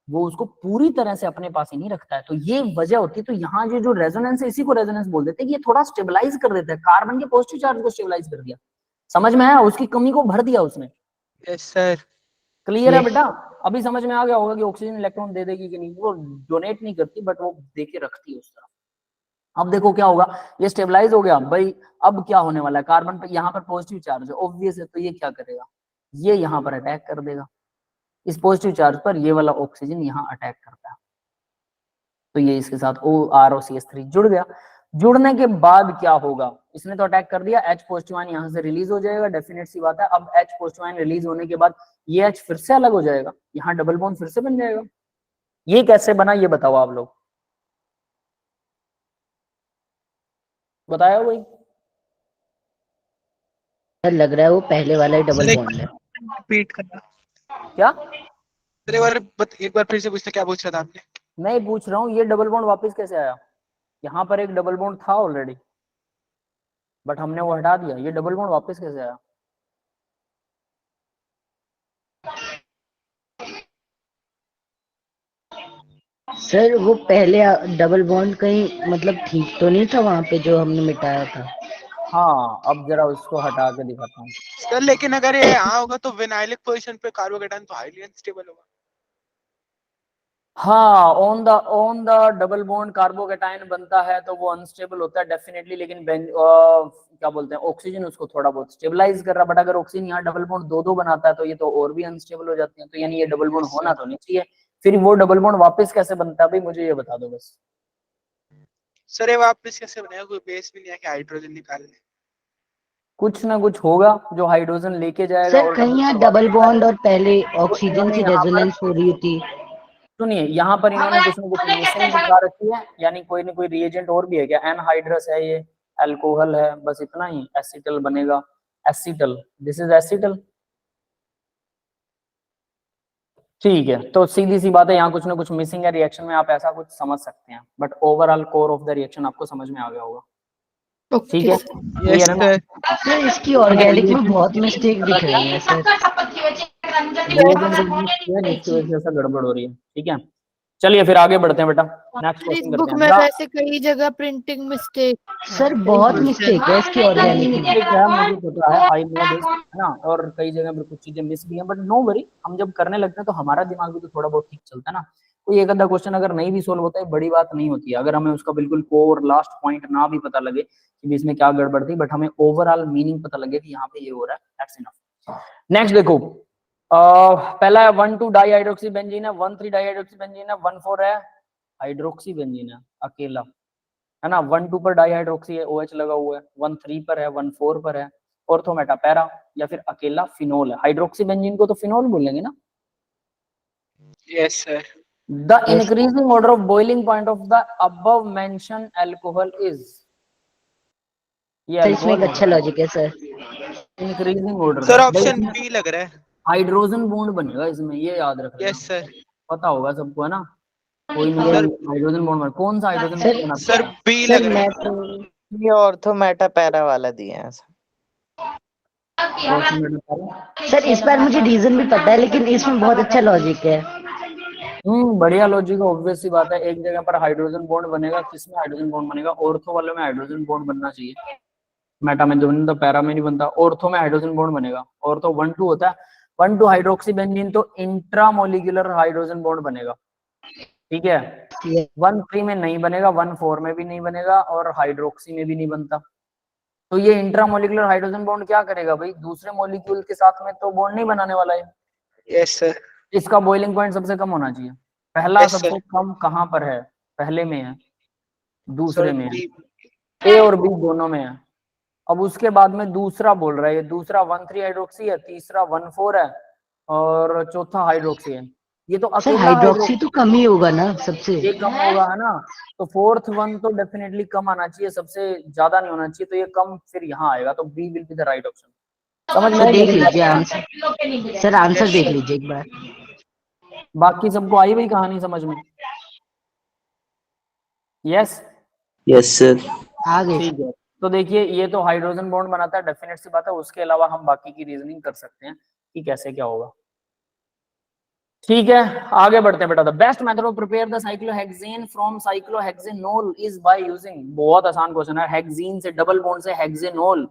वो उसको पूरी तरह से अपने पास ही नहीं रखता है। तो ये वजह होती है। तो यहाँ ये जो रेजोनेंस है, इसी को रेजोनेंस बोल देते हैं कि ये थोड़ा स्टेबलाइज कर देता है, कार्बन के पॉजिटिव चार्ज को स्टेबलाइज कर दिया। समझ में आया? उसकी कमी को भर दिया उसने। Yes sir. क्लियर है Yes. बेटा? अभी समझ में आ गया होगा कि ऑक्सीजन इलेक्ट्रॉन दे देगी कि नहीं, वो डोनेट नहीं करती बट वो दे के रखती है उस तरह। अब देखो क्या होगा, ये स्टेबलाइज हो गया भाई, अब क्या होने वाला है, कार्बन पे यहाँ पर पॉजिटिव चार्ज है, ऑब्वियस है, तो ये क्या करेगा, ये यहाँ पर अटैक कर देगा, इस पॉजिटिव चार्ज पर ये वाला ऑक्सीजन यहाँ अटैक करता है, तो ये इसके साथ OROCH3 जुड़ गया। जुड़ने के बाद क्या होगा, इसने तो अटैक कर दिया, H पॉजिटिव आयन यहाँ से रिलीज हो जाएगा, डेफिनेट सी बात है। अब H पॉजिटिव आयन रिलीज होने के बाद ये H फिर से अलग हो जाएगा, यहाँ डबल बॉन्ड फिर से बन जाएगा। ये कैसे बना, ये बताओ आप लोग, बताया वही? सर, लग रहा है वो पहले वाला ही डबल बॉन्ड है। रिपीट करना क्या सर, एक बार फिर से पूछना, क्या पूछ रहा था आपने? मैं पूछ रहा हूँ, ये डबल बॉन्ड वापस कैसे आया? यहाँ पर एक डबल बॉन्ड था ऑलरेडी, बट हमने वो हटा दिया, ये डबल बॉन्ड वापस कैसे आया? सर वो पहले डबल बॉन्ड कहीं मतलब ठीक तो नहीं था वहां पे जो हमने मिटाया था? हाँ, अब जरा उसको हटा के दिखाता हूँ। सर लेकिन अगर ये यहाँ होगा तो विनाइलिक पोजीशन पे कार्बोकेटाइन तो हाईली अनस्टेबल होगा। हाँ, on the double bond carbocation बनता है तो वो अनस्टेबल होता है डेफिनेटली, लेकिन क्या बोलते हैं, ऑक्सीजन उसको थोड़ा बहुत स्टेबलाइज कर रहा है। बट अगर ऑक्सीजन यहाँ डबल बॉन्ड दो दो बनाता है तो ये तो और भी अनस्टेबल हो जाते हैं, तो यानी ये डबल बॉन्ड होना तो नहीं चाहिए। फिर वो डबल बॉन्ड वापस कैसे बनता है भाई, मुझे ये बता दो बस। सर ये वापस कैसे बनेगा, कोई बेस भी नहीं है कि हाइड्रोजन निकाल ले। कुछ ना कुछ होगा जो हाइड्रोजन लेके जाएगा सर और कहीं यहाँ डबल डबल बॉन्ड और पहले तो ऑक्सीजन इन्होंने की यहाँ पर, रेजोनेंस हो रही थी। सुनिए, यहाँ पर इन्होंने कुछ ना कुछ मिसिंग दिखा रखी है, यानी कोई ना कोई रिएजेंट और भी है क्या? एनहाइड्रस है, ये अल्कोहल है, बस इतना ही। एसिटल बनेगा, एसिटल, दिस इज एसिटल। ठीक है, तो सीधी सी बात है, यहाँ कुछ ना कुछ मिसिंग है रिएक्शन में, आप ऐसा कुछ समझ सकते हैं, but overall core of the reaction आपको समझ में आ गया होगा। ठीक ओके है, सर। क्लियर है ना? सर इसकी ऑर्गेनिक में बहुत रिएजेंट मिस्टेक दिख रही है सर। को यूज किया जिसकी वजह से ऐसा गड़बड़ हो रही है। ठीक है, चलिए फिर आगे बढ़ते हैं बेटा, नेक्स्ट इस क्वेश्चन करते बुक हैं। में द वैसे कई जगह प्रिंटिंग मिस्टेक सर बहुत मिस्टेक है इसकी ऑर्गेनिक में। मिस्टेक है, मुझे पता है, आई नो दिस, है ना, और कई जगह पर कुछ चीजें मिस भी हैं, बट नो वरी, हम जब करने लगते हैं तो हमारा दिमाग भी तो थोड़ा बहुत ठीक चलता है ना। कोई एक आधा क्वेश्चन अगर नहीं भी सोल्व होता है, बड़ी बात नहीं होती है, अगर हमें उसका बिल्कुल कोर लास्ट पॉइंट ना भी पता लगे कि इसमें क्या गड़बड़ थी, बट हमें ओवरऑल मीनिंग पता लगे कि यहाँ पे ये हो रहा है, दैट्स इनफ। नेक्स्ट देखो, पहला है 1,2 डाईहाइड्रोक्सी बेंजीन है, 1,3 डाईहाइड्रोक्सी बेंजीन है, 1,4 है हाइड्रोक्सी बेंजीन है अकेला, है ना। 1,2 पर डाईहाइड्रोक्सी है, OH लगा हुआ है, 1,3 पर है, 1,4 पर है ऑर्थोमेटा पैरा, या फिर अकेला फिनोल है। हाइड्रोक्सी बेंजीन को तो फिनोल बोलेंगे ना। Yes sir. The increasing order of boiling point of the above mention alcohol is, ये सर इसमें एक अल्कोहल अच्छा लॉजिक है सर। इंक्रीजिंग ऑर्डर सर है भाई, ऑप्शन इसमें बी लग रहा है। हाइड्रोजन बॉन्ड बनेगा इसमें, ये याद रख लेना, यस सर। पता होगा सबको, है ना। कोई ना सर कोई हाइड्रोजन बॉन्ड बना, कौन सा हाइड्रोजन सर बॉन्ड बनाता सर है? बी सर लग रहा मैं है। तो ये ऑर्थोमेटा पैरा वाला दिए हैं सर। सर इस बार मुझे रीजन भी पता है, लेकिन इसमें बहुत अच्छा लॉजिक है। बढ़िया लॉजिक है, ऑब्वियस सी बात है। एक जगह पर हाइड्रोजन बॉन्ड बनेगा, किसमें हाइड्रोजन बॉन्ड बनेगा? ऑर्थो वाले में हाइड्रोजन बॉन्ड बनना चाहिए, मेटा में तो पैरा में नहीं बनता। ऑर्थो में हाइड्रोजन बॉन्ड बनेगा, ऑर्थो 1,2 होता है, 1,2 हाइड्रोक्सी बेंजीन तो इंट्रामोलिकुलर हाइड्रोजन बॉन्ड बनेगा, ठीक है। 1,3 में नहीं बनेगा, 1,4 में भी नहीं बनेगा, और हाइड्रोक्सी में भी नहीं बनता। तो ये इंट्रामोलिकुलर हाइड्रोजन बॉन्ड क्या करेगा भाई, दूसरे मॉलिक्यूल के साथ में तो बॉन्ड नहीं बनाने वाला है। Yes sir. इसका बॉइलिंग पॉइंट सबसे कम होना चाहिए। पहला यस सबसे सर। कम कहां पर है? पहले में है, दूसरे सर में है, बी। ए और बी दोनों में है। अब उसके बाद में दूसरा बोल रहा है, ये दूसरा 1,3 हाइड्रोक्सी है, तीसरा 1,4 है, और चौथा हाइड्रोक्सी है। ये तो सर अकेला हाइड्रोक्सी तो कम ही होगा ना सबसे। ये कम होगा, है ना। तो फोर्थ वन तो डेफिनेटली कम आना चाहिए, सबसे ज्यादा नहीं होना चाहिए, तो ये कम फिर यहाँ आएगा, तो B will be the right option. समझ में सर आई देख मेरी बात? लीजिए आंसर, सर आंसर देख लीजिए एक बार। बाकी सबको आई भाई कहानी समझ में? Yes, yes sir. आ गए ठीक है। तो देखिए, ये तो हाइड्रोजन बॉन्ड बनाता है, डेफिनेट सी बात है। उसके अलावा हम बाकी की रीजनिंग कर सकते हैं कि कैसे क्या होगा। ठीक है, आगे बढ़ते हैं बेटा। The best method of prepare the cyclohexene from cyclohexanol is by using, बहुत आसान क्वेश्चन है। हेक्सेन से डबल बॉन्ड से हेक्सेनोल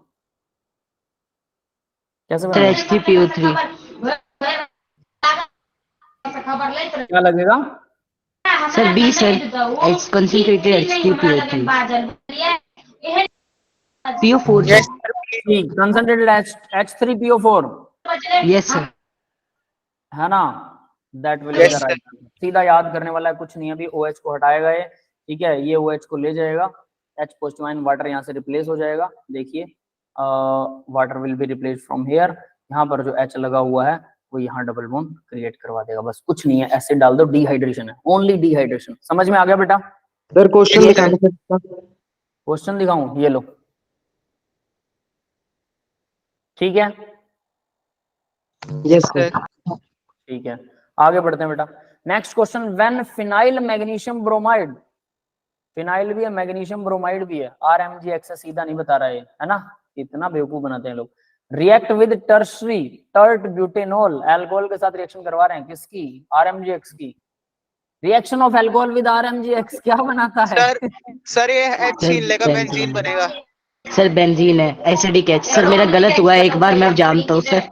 कैसे सर बनेगा? H3PO3। क्या लगेगा? Sir B sir, H concentrated H3PO3। PO4 yes sir. Sir. ठीक, कंसंट्रेटेड H3PO4, यस सर। है ना, that will be the yes sir. Right. सीधा याद करने वाला है, कुछ नहीं, अभी OH को हटाएगा ये, ठीक है, ये OH को ले जाएगा, H पॉजिटिव आयन वाटर यहाँ से रिप्लेस हो जाएगा। देखिए, water will be replace from here, यहाँ पर जो H लगा हुआ है वो यहाँ डबल बॉन्ड क्रिएट करवा देगा, बस कुछ नहीं है। एसिड डाल दो, डिहाइड्रेशन है, ओनली डिहाइड्रेशन। समझ में आ गया बेटा? सर क्वेश्चन दिखाएंगे सर। क्वेश्चन दिखाऊं, ये लो, ठीक है, यस सर। ठीक है, आगे बढ़ते हैं बेटा। Next question, when phenyl magnesium bromide, phenyl भी है, मैग्नीशियम ब्रोमाइड भी है, RMgX सीधा नहीं बता रहा है ना, इतना बेवकूफ बनाते हैं लोग। React with tert butanol, alcohol के साथ रिएक्शन करवा रहे हैं, किसकी? RMgX की। Reaction of alcohol with RMGX क्या बनाता है? सर ये H छीन लेगा, बेंजीन। बेंजीन बनेगा। सर बेंजीन है, एसिडिक एच। सर मेरा गलत हुआ है, एक बार मैं जानता हूँ सर।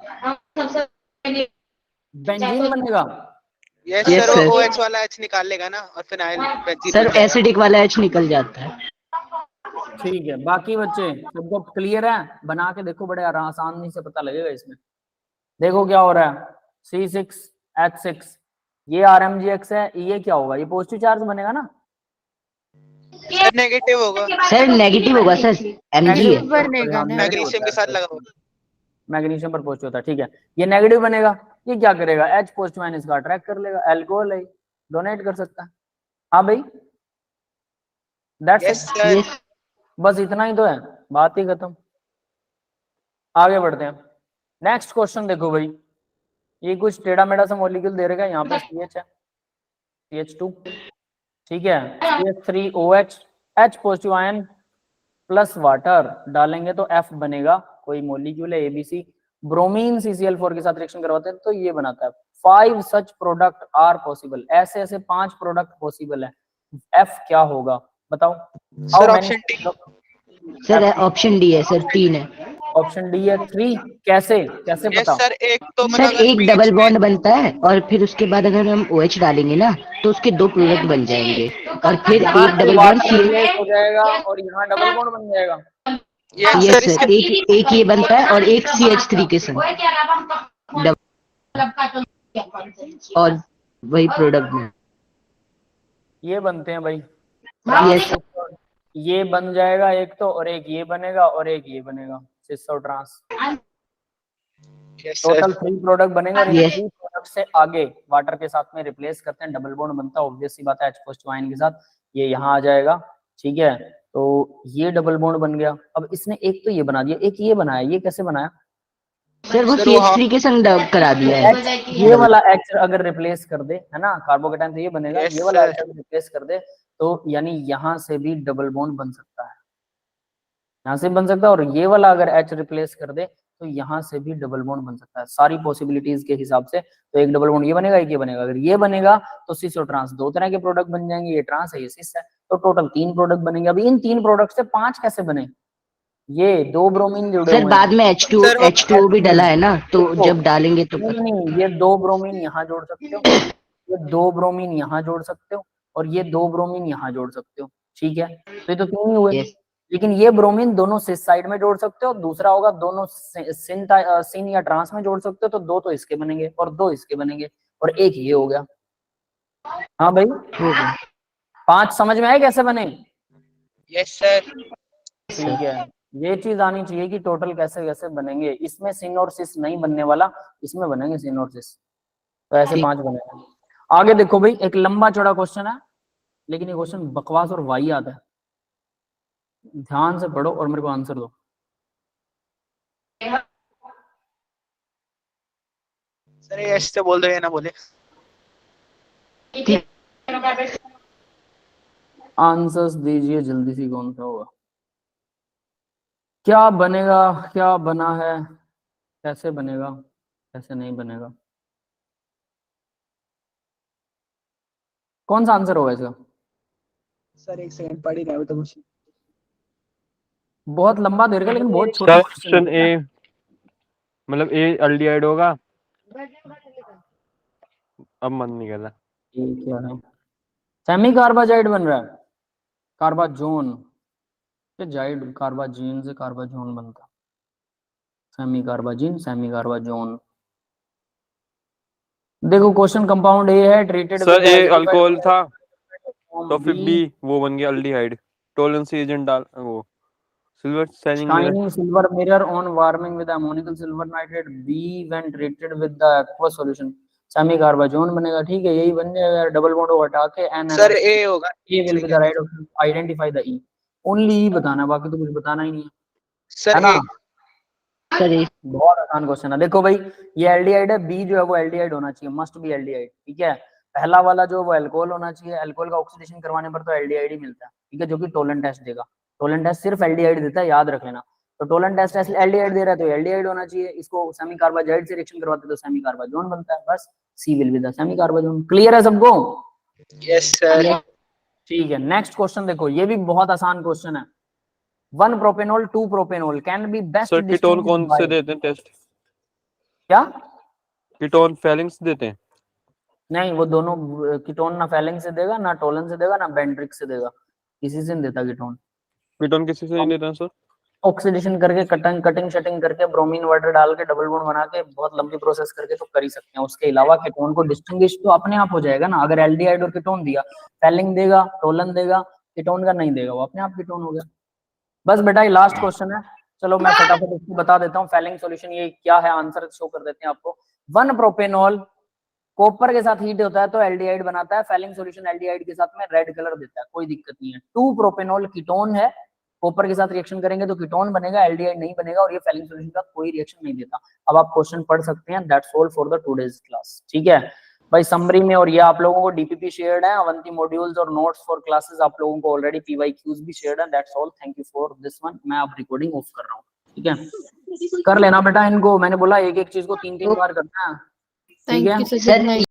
बेंजीन बनेगा। यस Yes, सर, वो sir. OH वाला H निकाल लेगा ना और फिनाइल बेंजीन सर बन जाएगा। एसिडिक वाला एच निकल जाता है। ठीक है, बाकी बच्चे सबको क्लियर है? बना के देखो, बड़े आसानी से पता लगेगा इसमें। देखो क्या हो रहा है, C6H6 ये RMGX है, ये क्या होगा? ये पॉजिटिव चार्ज बनेगा ना? सर नेगेटिव होगा, सर नेगेटिव होगा सर, Mg है। नेगेटिव बनेगा ना। मैग्नीशियम के साथ लगा होगा। मैग्नीशियम पर पॉजिटिव होता है, ठीक है। ये नेगेटिव बनेगा, ये क्या करेगा? H पॉजिटिव आयन इसका अट्रैक्ट कर लेगा, अल्कोहल है, डोनेट कर सकता है। हाँ भाई, दैट्स यस इट। सर। बस इतना ही तो है, बात ही खत्म। आगे बढ़ते हैं, नेक्स्ट क्वेश्चन देखो भाई। ये कुछ टेढ़ा मेढ़ा सा मॉलिक्यूल दे रखा है, यहाँ पे CH है, CH2, ठीक है, CH3OH, H positive ion plus water डालेंगे तो F बनेगा, कोई मॉलिक्यूल है ABC। ब्रोमीन CCl4 के साथ रिएक्शन करवाते हैं तो ये बनाता है। 5 सच प्रोडक्ट आर पॉसिबल, ऐसे ऐसे 5 प्रोडक्ट पॉसिबल है। F क्या होगा बताओ? Sir option D. Sir option D है सर, 3 है। ऑप्शन डी है 3, कैसे कैसे यस पता? सर, एक तो सर मतलब एक डबल बॉन्ड बनता है और फिर उसके बाद अगर हम OH डालेंगे ना तो उसके 2 प्रोडक्ट बन जाएंगे और फिर यहाँ एक से डबल बॉन्ड वाटर रिप्लेस हो जाएगा और यहाँ डबल बॉन्ड बन जाएगा। यस यस सर, सर, एक ये बनता है और एक CH3 के संग और वही प्रोडक्ट में ये बनते हैं भाई। यस ये बन जाएगा एक तो, और एक ये बनेगा और एक ये बनेगा, सिस और trans. Yes total sir. 3 product बनेगा। इन Yes. 3 प्रोडक्ट से आगे वाटर के साथ में रिप्लेस करते हैं, डबल बॉन्ड बनता है, ऑब्वियस सी बात है, H पॉजिटिव आयन के साथ। ये यहाँ आ जाएगा, ठीक है। तो ये डबल बॉन्ड बन गया। अब इसने एक तो ये बना दिया, एक ये बनाया, ये कैसे बनाया? सर वो सर, वो CH3 के संग डब करा दिया है। ये वाला H अगर रिप्लेस कर दे, है ना, कार्बोकेटाइन, तो ये बनेगा। Yes, ये वाला sir. H अगर रिप्लेस कर दे तो यानी यहाँ से भी डबल बॉन्ड बन सकता है, यहाँ से बन सकता है। और ये वाला अगर H रिप्लेस कर दे तो यहाँ से भी डबल बॉन्ड बन सकता है, सारी पॉसिबिलिटीज के हिसाब से। तो एक डबल बॉन्ड ये बनेगा, एक ये बनेगा। अगर ये बनेगा तो सिस और ट्रांस 2 तरह के प्रोडक्ट बन जाएंगे, ये ट्रांस है, ये सिस है, तो टोटल 3 प्रोडक्ट बनेंगे। अभी इन 3 प्रोडक्ट से 5 कैसे बने? ये 2 ब्रोमीन जुड़े सर हुए बाद हैं, में H2O भी डाला है ना, तो जब डालेंगे तो नहीं, ये 2 ब्रोमीन यहाँ जोड़ सकते हो, ये 2 ब्रोमीन यहाँ जोड़ सकते हो, और ये 2 ब्रोमीन यहाँ जोड़ सकते हो, ठीक है। तो ये तो 3 ही हुए। Yes. लेकिन ये ब्रोमीन दोनों सिस साइड में जोड़ सकते हो, दूसरा होगा दोनों सिन या ट्रांस में जोड़ सकते हो, तो 2 तो इसके बनेंगे और 2 इसके बनेंगे, और एक ये हो गया। हाँ भाई, हो गया। 5 समझ में आए कैसे बने? Yes sir. ठीक है, ये चीज आनी चाहिए कि टोटल कैसे कैसे बनेंगे। इसमें सिन और सिस नहीं बनने वाला, इसमें बनेंगे सिन और सिस, तो ऐसे 5 बनेंगे। आगे देखो भाई, एक लंबा चौड़ा क्वेश्चन है, लेकिन ये क्वेश्चन बकवास और वाही आता है, ध्यान से पढ़ो और मेरे को आंसर दो। सर ये ऐसे बोल दो या ना बोले। आंसर्स दीजिए जल्दी से, कौन सा होगा? क्या बनेगा, क्या बना है, कैसे बनेगा, कैसे नहीं बनेगा? कौन सा आंसर होगा इसका? सर एक सेकंड पढ़ ही रहा हूं तो कुछ। बहुत लंबा दे रखा, लेकिन बहुत छोटा सर क्वेश्चन ऑप्शन ए, मतलब ए अल्डिहाइड होगा। अब मन नहीं कर रहा। ये क्या है? सेमी कार्बाजाइड बन रहा है, कार्बाजोन से जाइड, कार्बाजीन से कार्बाजोन बनता, सेमी कार्बाजीन, सेमी कार्बाजोन। देखो क्वेश्चन कंपाउंड ए है, ट्रीटेड सर ए अल्कोहल था तो फिर बी वो बन गया अल्डिहाइड। टॉलरेंस एजेंट डाल वो silver shining mirror. shining silver mirror on warming with ammonical silver nitrate B when treated with the aqueous solution, semicarbazone बनेगा, ठीक है। यही बन जाएगा, डबल बॉन्ड को हटा के N सर ए होगा। A will be the right option, identify the E, only E बताना, बाकी तो कुछ बताना ही नहीं है, सर है ना। ए। सर ये बहुत आसान क्वेश्चन है। देखो भाई, ये एल्डिहाइड है, बी जो है वो एल्डिहाइड होना चाहिए, मस्ट बी एल्डिहाइड, ठीक है। पहला वाला जो वो अल्कोहल होना चाहिए, अल्कोहल का ऑक्सीडेशन करवाने पर तो एल्डिहाइड ही मिलता है, ठीक है, जो कि टोलन टेस्ट देगा। टोलन टेस्ट सिर्फ एल्डिहाइड देता है, याद रख लेना। तो टोलन टेस्ट एल्डिहाइड दे रहा है तो एल्डिहाइड होना चाहिए। इसको सेमी कार्बाजाइड से रिएक्शन करवाते तो सेमी कार्बाजोन बनता है, बस C will be the semicarbazone. Clear है सबको? Yes sir. ठीक है, नेक्स्ट क्वेश्चन देखो, ये भी बहुत आसान क्वेश्चन है। 1 propanol 2 propanol can be best sir ketone कौन से देते हैं टेस्ट? क्या? कीटोन फेलिंग्स देते हैं? नहीं, वो दोनों कीटोन ना फेलिंग से देगा, ना टोलन से देगा, ना बेंड्रिक से देगा, किसी से नहीं देता कीटोन। कीटोन किसी से नहीं देते हैं सर? ऑक्सीडेशन करके कटिंग शटिंग करके ब्रोमीन वाटर डाल के डबल बॉन्ड बना के बहुत लंबी प्रोसेस करके तो कर ही सकते हैं। उसके अलावा कीटोन को डिस्टिंग्विश तो अपने आप हो जाएगा ना। अगर एल्डिहाइड और कीटोन दिया, फेलिंग देगा, टोलन देगा, कीटोन का नहीं देगा, वो अपने आप कीटोन हो गया। बस बेटा ये लास्ट क्वेश्चन है, चलो मैं फटाफट इसको बता देता हूँ। फेलिंग सॉल्यूशन ये क्या है, आंसर शो कर देते हैं आपको। 1 प्रोपेनॉल कॉपर के साथ हीट होता है तो एल्डिहाइड बनाता है, फेलिंग सॉल्यूशन एल्डिहाइड के साथ में रेड कलर देता है, कोई दिक्कत नहीं है। 2 प्रोपेनॉल कीटोन है, कॉपर के साथ रिएक्शन करेंगे तो कीटोन बनेगा, एल्डिहाइड नहीं बनेगा, और ये फेलिंग सॉल्यूशन का कोई रिएक्शन नहीं देता। अब आप क्वेश्चन पढ़ सकते हैं। That's all for the today's class. ठीक है भाई, समरी में, और ये आप लोगों को डीपीपी शेयर्ड है, अवंती मॉड्यूल्स और नोट्स फॉर क्लासेस आप लोगों को ऑलरेडी पीवाईक्यूज भी शेयर्ड है। That's all, thank you for this one. मैं अब रिकॉर्डिंग ऑफ कर रहा हूँ। ठीक है, कर लेना बेटा इनको, मैंने बोला एक एक चीज को 3-3 बार करना है। ठीक थैंक है you sir, sir good night.